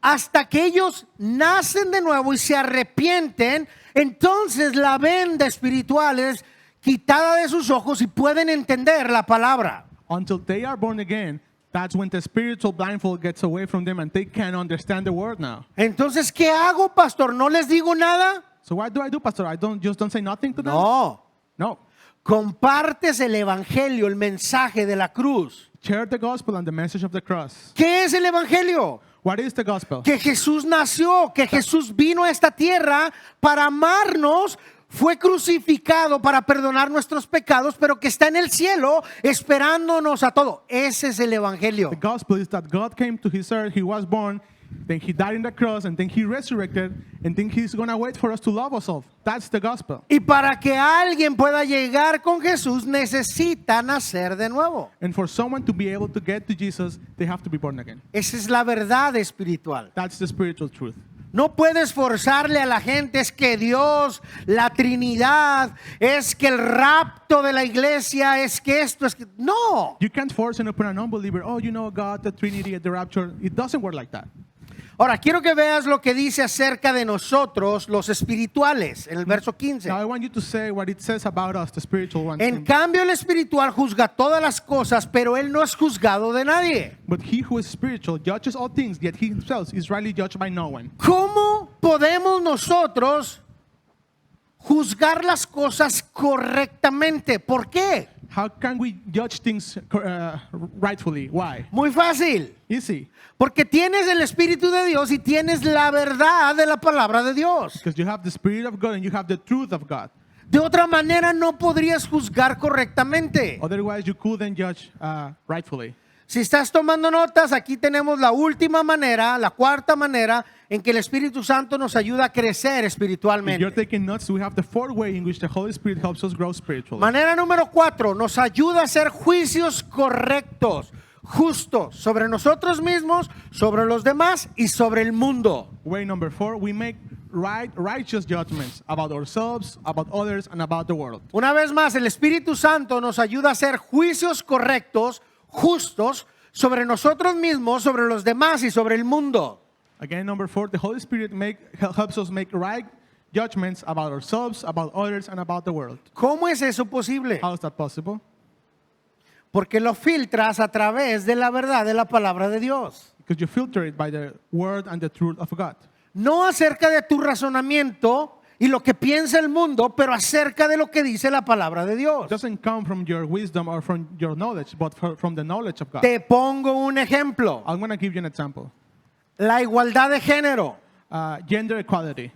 Hasta que ellos nacen de nuevo y se arrepienten, entonces la venda espiritual es quitada de sus ojos y pueden entender la palabra. Until they are born again, that's when the spiritual blindfold gets away from them and they can understand the word now. Entonces, ¿qué hago, pastor? ¿No les digo nada? So what do, Pastor? I don't say nothing to them? No. No. Compartes el evangelio, el mensaje de la cruz. Share the gospel and the message of the cross. ¿Qué es el evangelio? What is the gospel? Que Jesús nació, que Jesús vino a esta tierra para amarnos, fue crucificado para perdonar nuestros pecados, pero que está en el cielo esperándonos a todo. Ese es el evangelio. The gospel is that God came to his earth, he was born, then he died on the cross, and then he resurrected, and then he's going to wait for us to love us all. That's the gospel. Y para que alguien pueda llegar con Jesús, necesita nacer de nuevo. And for someone to be able to get to Jesus, they have to be born again. Esa es la verdad espiritual. That's the spiritual truth. No puedes forzarle a la gente, es que Dios, la Trinidad, es que el rapto de la iglesia, es que esto, es que... No. You can't force upon an unbeliever, oh, you know God, the Trinity, the rapture. It doesn't work like that. Ahora, quiero que veas lo que dice acerca de nosotros, los espirituales, en el verso 15. Now I want you to say what it says about us, the spiritual ones. En cambio, el espiritual juzga todas las cosas, pero él no es juzgado de nadie. But he who is spiritual judges all things, yet he himself is rightly judged by no one. ¿Cómo podemos nosotros juzgar las cosas correctamente? ¿Por qué? How can we judge things rightfully? Why? Muy fácil. Easy. Porque tienes el Espíritu de Dios y tienes la verdad de la palabra de Dios. Because you have the Spirit of God and you have the truth of God. De otra manera no podrías juzgar correctamente. Otherwise, you couldn't judge rightfully. Si estás tomando notas, aquí tenemos la última manera, la cuarta manera en que el Espíritu Santo nos ayuda a crecer If you're espiritualmente. taking notes, we have the fourth way in which the Holy Spirit helps us grow spiritually. Manera número 4, nos ayuda a hacer juicios correctos, justos, sobre nosotros mismos, sobre los demás y sobre el mundo. Way number 4, we make righteous judgments about ourselves, about others, and about the world. Una vez más, el Espíritu Santo nos ayuda a hacer juicios correctos, justos, sobre nosotros mismos, sobre los demás y sobre el mundo. Again, number 4, the Holy Spirit helps us make right judgments about ourselves, about others, and about the world. ¿Cómo es eso posible? How is that possible? Porque lo filtras a través de la verdad de la palabra de Dios. Because you filter it by the word and the truth of God. No acerca de tu razonamiento y lo que piensa el mundo, pero acerca de lo que dice la palabra de Dios. It doesn't come from your wisdom or from your knowledge, but from the knowledge of God. Te pongo un ejemplo. I'm going to give you an example. La igualdad de género. Gender equality.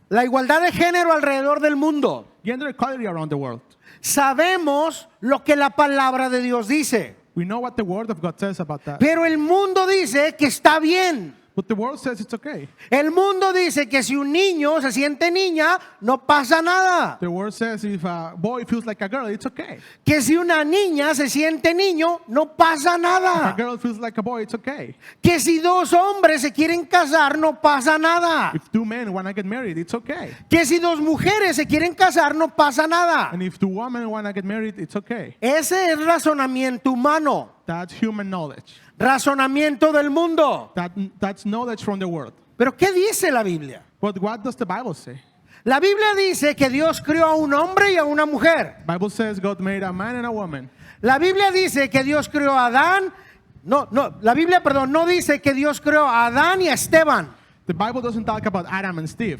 La igualdad de género alrededor del mundo. Gender equality around the world. Sabemos lo que la palabra de Dios dice, We know what the word of God says about that. pero el mundo dice que está bien. But the world says it's okay. El mundo dice que si un niño se siente niña, no pasa nada. The word says if a boy feels like a girl, it's okay. Que si una niña se siente niño, no pasa If a nada. girl feels like a boy, it's okay. Que si dos hombres se quieren casar, no pasa nada. If two men want to get married, it's okay. Que si dos mujeres se quieren casar, no pasa nada. And if two women want to get married, it's okay. Ese es razonamiento humano, That's human knowledge. razonamiento del mundo. That's knowledge from the world. Pero ¿qué dice la Biblia? But what does the Bible say? La Biblia dice que Dios creó a un hombre y a una mujer. Bible says God made a man and a woman. La Biblia dice que Dios creó a Adán. La Biblia, perdón, no dice que Dios creó a Adán y a Esteban. The Bible doesn't talk about Adam and Steve,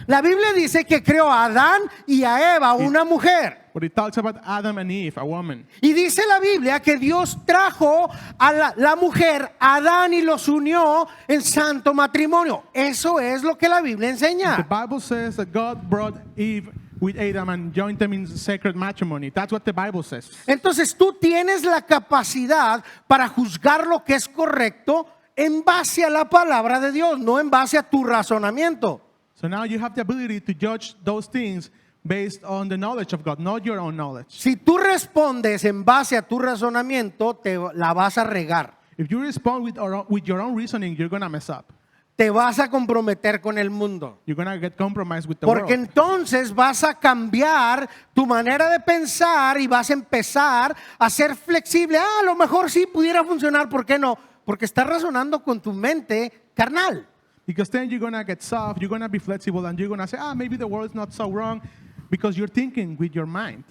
La Biblia dice que creó a Adán y a Eva, una mujer. but it talks about Adam and Eve, a woman. Y dice la Biblia que Dios trajo a la mujer, a Adán, y los unió en santo matrimonio. Eso es lo que la Biblia The enseña. Bible says that God brought Eve with Adam and joined them in sacred matrimony. That's what the Bible says. Entonces tú tienes la capacidad para juzgar lo que es correcto en base a la palabra de Dios, no en base a tu razonamiento. So now you have the ability to judge those things based on the knowledge of God, not your own knowledge. Si tú respondes en base a tu razonamiento, te la vas a regar. If you respond with your own reasoning, you're going to mess up. Te vas a comprometer con el mundo. You're going to get compromised with the Porque world. entonces vas a cambiar tu manera de pensar y vas a empezar a ser flexible. A lo mejor sí pudiera funcionar, ¿por qué no? Porque estás razonando con tu mente carnal. Because then you're going to get soft, you're going to be flexible, and you're going to say, maybe the world is not so wrong, because you're thinking with your mind.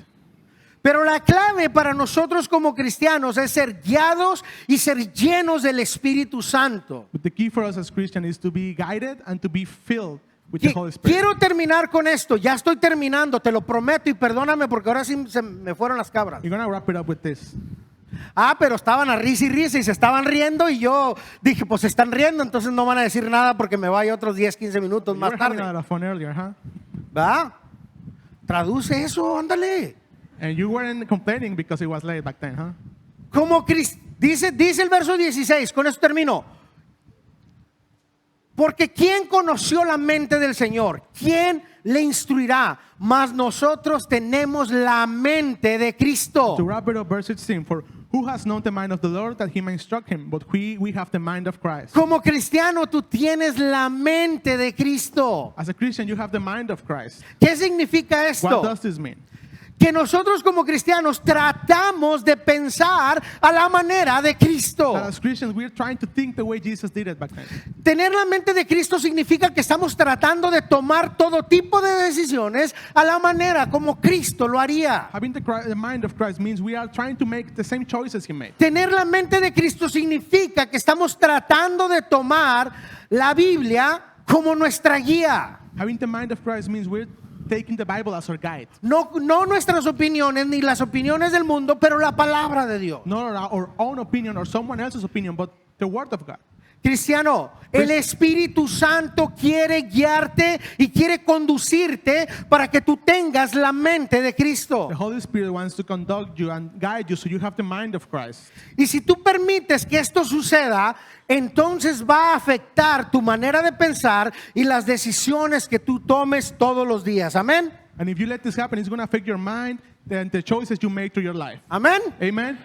Pero la clave para nosotros como cristianos es ser guiados y ser llenos del Espíritu Santo. But the key for us as Christians is to be guided and to be filled with the Holy Spirit. Quiero terminar con esto, ya estoy terminando, te lo prometo, y perdóname porque ahora sí se me fueron las cabras. You're going to wrap it up with this. Pero estaban a risa y se estaban riendo, y yo dije, pues se están riendo, entonces no van a decir nada porque me vaya otros 10, 15 minutos You más were having a tarde. lot of fun earlier, huh? ¿Va? Traduce eso, ándale. And you weren't complaining because it was late back then, huh? Como dice el verso 16, con eso termino. Porque ¿quién conoció la mente del Señor? ¿Quién le instruirá? Mas nosotros tenemos la mente de Cristo. To wrap it up, verse 16, for who has known the mind of the Lord that he may instruct him? But we have the mind of Christ. Como cristiano tú tienes la mente de Cristo. As a Christian, you have the mind of Christ. ¿Qué significa What esto? does this mean? Que nosotros como cristianos tratamos de pensar a la manera de Cristo. That as Christians, we're trying to think the way Jesus did it back then. Tener la mente de Cristo significa que estamos tratando de tomar todo tipo de decisiones a la manera como Cristo lo haría. Having the mind of Christ means we are trying to make the same choices he made. Tener la mente de Cristo significa que estamos tratando de tomar la Biblia como nuestra guía. Having the mind of Christ means we're taking the Bible as our guide. No nuestras opiniones ni las opiniones del mundo, pero la palabra de Dios. Not our own opinion or someone else's opinion, but the Word of God. Cristiano, el Espíritu Santo quiere guiarte y quiere conducirte para que tú tengas la mente de Cristo. The Holy Spirit wants to conduct you and guide you so you have the mind of Christ. Y si tú permites que esto suceda, entonces va a afectar tu manera de pensar y las decisiones que tú tomes todos los días. Amén. And if you let this happen, it's going to affect your mind and the choices you make through your life. Amén. Amen?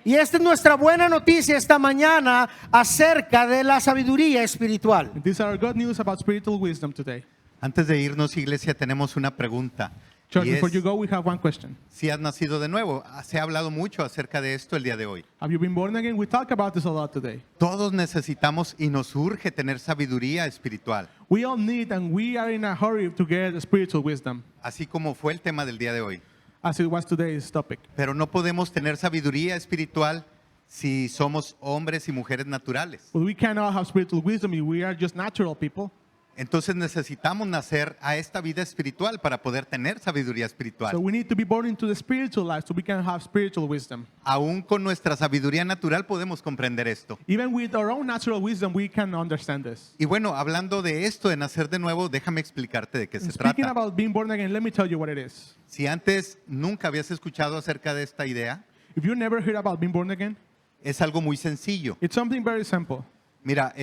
Y esta es nuestra buena noticia esta mañana acerca de la sabiduría espiritual. And these are good news about spiritual wisdom today. Antes de irnos, iglesia, tenemos una pregunta. Church, Y before es- you go, we have one question. Si has nacido de nuevo, se ha hablado mucho acerca de esto el día de hoy. Have you been born again? We talk about this a lot today. Todos necesitamos y nos urge tener sabiduría espiritual, We all need and we are in a hurry to get spiritual wisdom, así como fue el tema del día de hoy. as it was today's topic. Pero no podemos tener sabiduría espiritual si somos hombres y mujeres naturales. But we cannot have spiritual wisdom if we are just natural people. Entonces necesitamos nacer a esta vida espiritual para poder tener sabiduría So espiritual. we need to be born into the spiritual life so we can have spiritual wisdom. Aún con nuestra sabiduría natural podemos comprender esto. Even with our own natural wisdom, we can understand this. Y bueno, hablando de esto, de nacer de nuevo, déjame explicarte de qué se And speaking trata. about being born again, let me tell you what it is. Si antes nunca habías escuchado acerca de esta idea, If you never heard about being born again, es algo muy sencillo. it's something very simple. Mira,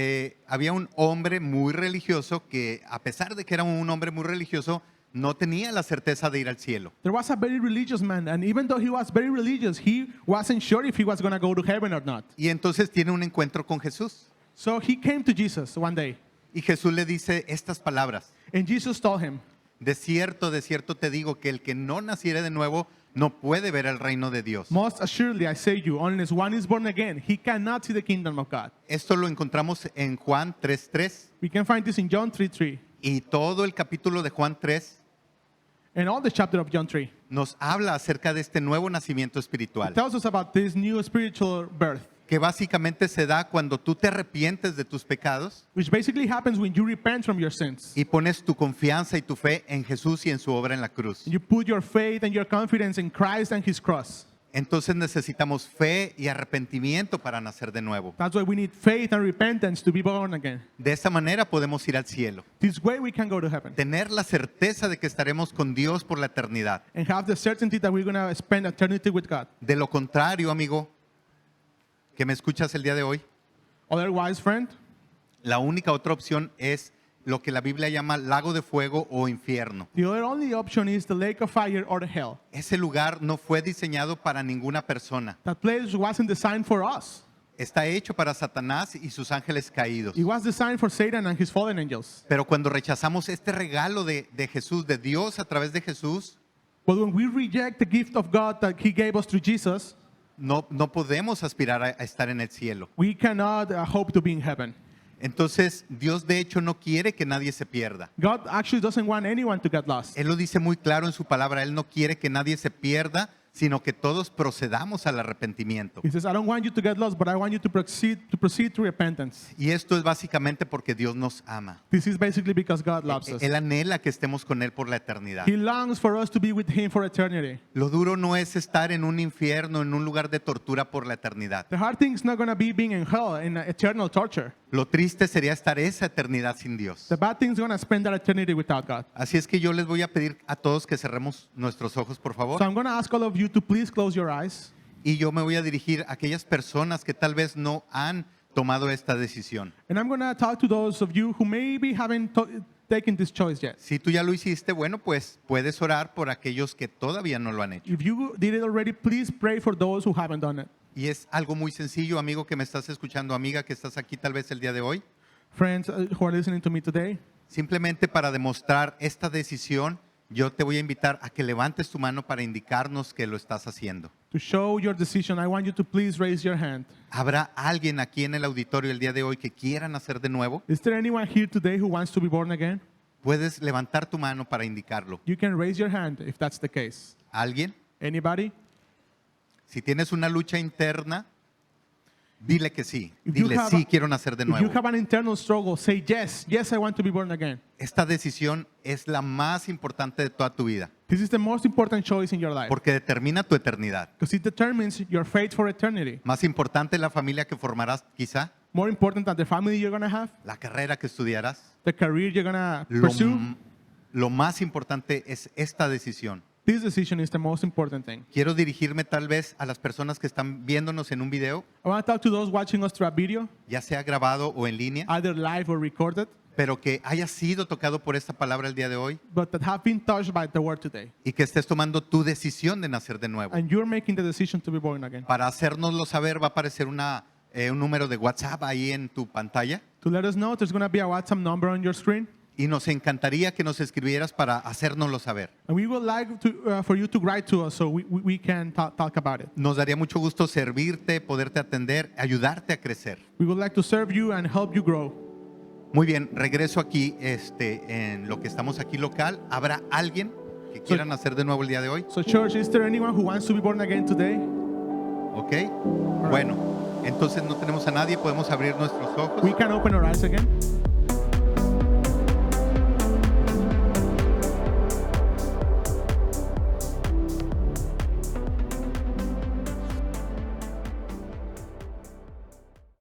había un hombre muy religioso que, a pesar de que era un hombre muy religioso, no tenía la certeza de ir al cielo. There was a very religious man, and even though he was very religious, he wasn't sure if he was going to go to heaven or not. Y entonces tiene un encuentro con Jesús. So he came to Jesus one day, Y Jesús le dice estas palabras. and Jesus told him, De cierto te digo que el que no naciere de nuevo no puede ver el reino de Dios. most assuredly I say to you, unless one is born again, he cannot see the kingdom of God. Esto lo encontramos en Juan 3:3 We can find this in John 3:3, y todo el capítulo de Juan 3 and all the chapter of John 3. nos habla acerca de este nuevo nacimiento It espiritual, tells us about this new spiritual birth, que básicamente se da cuando tú te arrepientes de tus pecados which basically happens when you repent from your sins. y pones tu confianza y tu fe en Jesús y en su obra en la cruz. You put your faith and your confidence in Christ and his cross. Entonces necesitamos fe y arrepentimiento para nacer de nuevo. That's why we need faith and repentance to be born again. De esta manera podemos ir al cielo, This way we can go to heaven tener la certeza de que estaremos con Dios por la eternidad. and have the certainty that we're going to spend eternity with God. De lo contrario, amigo, que me escuchas el día de hoy, Otherwise, friend, la única otra opción es lo que la Biblia llama lago de fuego o infierno. the other only option is the lake of fire or the hell. Ese lugar no fue diseñado para ninguna persona. That place wasn't designed for us. Está hecho para Satanás y sus ángeles caídos. It was designed for Satan and his fallen angels. Pero cuando rechazamos este regalo de Jesús, de Dios a través de Jesús, But when we reject the gift of God that he gave us through Jesus, no podemos aspirar a estar en el cielo. we cannot hope to be in heaven. Entonces, Dios de hecho no quiere que nadie se pierda. God actually doesn't want anyone to get lost. Él lo dice muy claro en su palabra. Él no quiere que nadie se pierda, sino que todos procedamos al arrepentimiento. He says, I don't want you to get lost, but I want you to proceed to repentance. Y esto es básicamente porque Dios nos ama. This is basically because God loves us. Él anhela que estemos con Él por la eternidad. He longs for us to be with him for eternity. Lo duro no es estar en un infierno, en un lugar de tortura por la eternidad. The hard thing is not going to be being in hell, in eternal torture. Lo triste sería estar esa eternidad sin Dios. The bad thing is going to spend that eternity without God. Así es que yo les voy a pedir a todos que cerremos nuestros ojos, por favor. So I'm going to ask all of you to please close your eyes. Y yo me voy a dirigir a aquellas personas que tal vez no han tomado esta decisión. And I'm going to talk to those of you who maybe haven't taken this choice yet. Si tú ya lo hiciste, bueno, pues puedes orar por aquellos que todavía no lo han hecho. If you did it already, please pray for those who haven't done it. Y es algo muy sencillo, amigo que me estás escuchando, amiga que estás aquí tal vez el día de hoy. Friends who are listening to me today, Simplemente para demostrar esta decisión, yo te voy a invitar a que levantes tu mano para indicarnos que lo estás haciendo. to show your decision, I want you to please raise your hand. ¿Habrá alguien aquí en el auditorio el día de hoy que quiera nacer de nuevo? Is there anyone here today who wants to be born again? Puedes levantar tu mano para indicarlo. You can raise your hand if that's the case. ¿Alguien? Anybody? Si tienes una lucha interna, dile que sí. If you Dile, have sí, a- quiero nacer de If you nuevo. have an internal struggle, say yes, yes, I want to be born again. Esta decisión es la más importante de toda tu vida, This is the most important choice in your life porque determina tu eternidad. because it determines your fate for eternity. Más importante la familia que formarás, quizá, More important than the family you're going to have, la carrera que estudiarás. the career you're going to Lo, pursue. lo más importante es esta decisión. This decision is the most important thing. Quiero dirigirme tal vez a las personas que están viéndonos en un video, I want to talk to those watching us through a video, ya sea grabado o en línea, either live or recorded, pero que haya sido tocado por esta palabra el día de hoy but that have been touched by the word today. y que estés tomando tu decisión de nacer de nuevo. And you're making the decision to be born again. Para hacérnoslo saber va a aparecer un número de WhatsApp ahí en tu pantalla. To let us know, there's going to be a WhatsApp number on your screen. y nos encantaría que nos escribieras para hacérnoslo saber. And we would like for you to write to us so we can talk about it. Nos daría mucho gusto servirte, poderte atender, ayudarte a crecer. We would like to serve you and help you grow. Muy bien, regreso aquí en lo que estamos aquí local. ¿Habrá alguien que quiera nacer de nuevo el día de hoy? So church, is there anyone who wants to be born again today? ¿Ok? Bueno, entonces no tenemos a nadie, podemos abrir nuestros ojos. We can open our eyes again.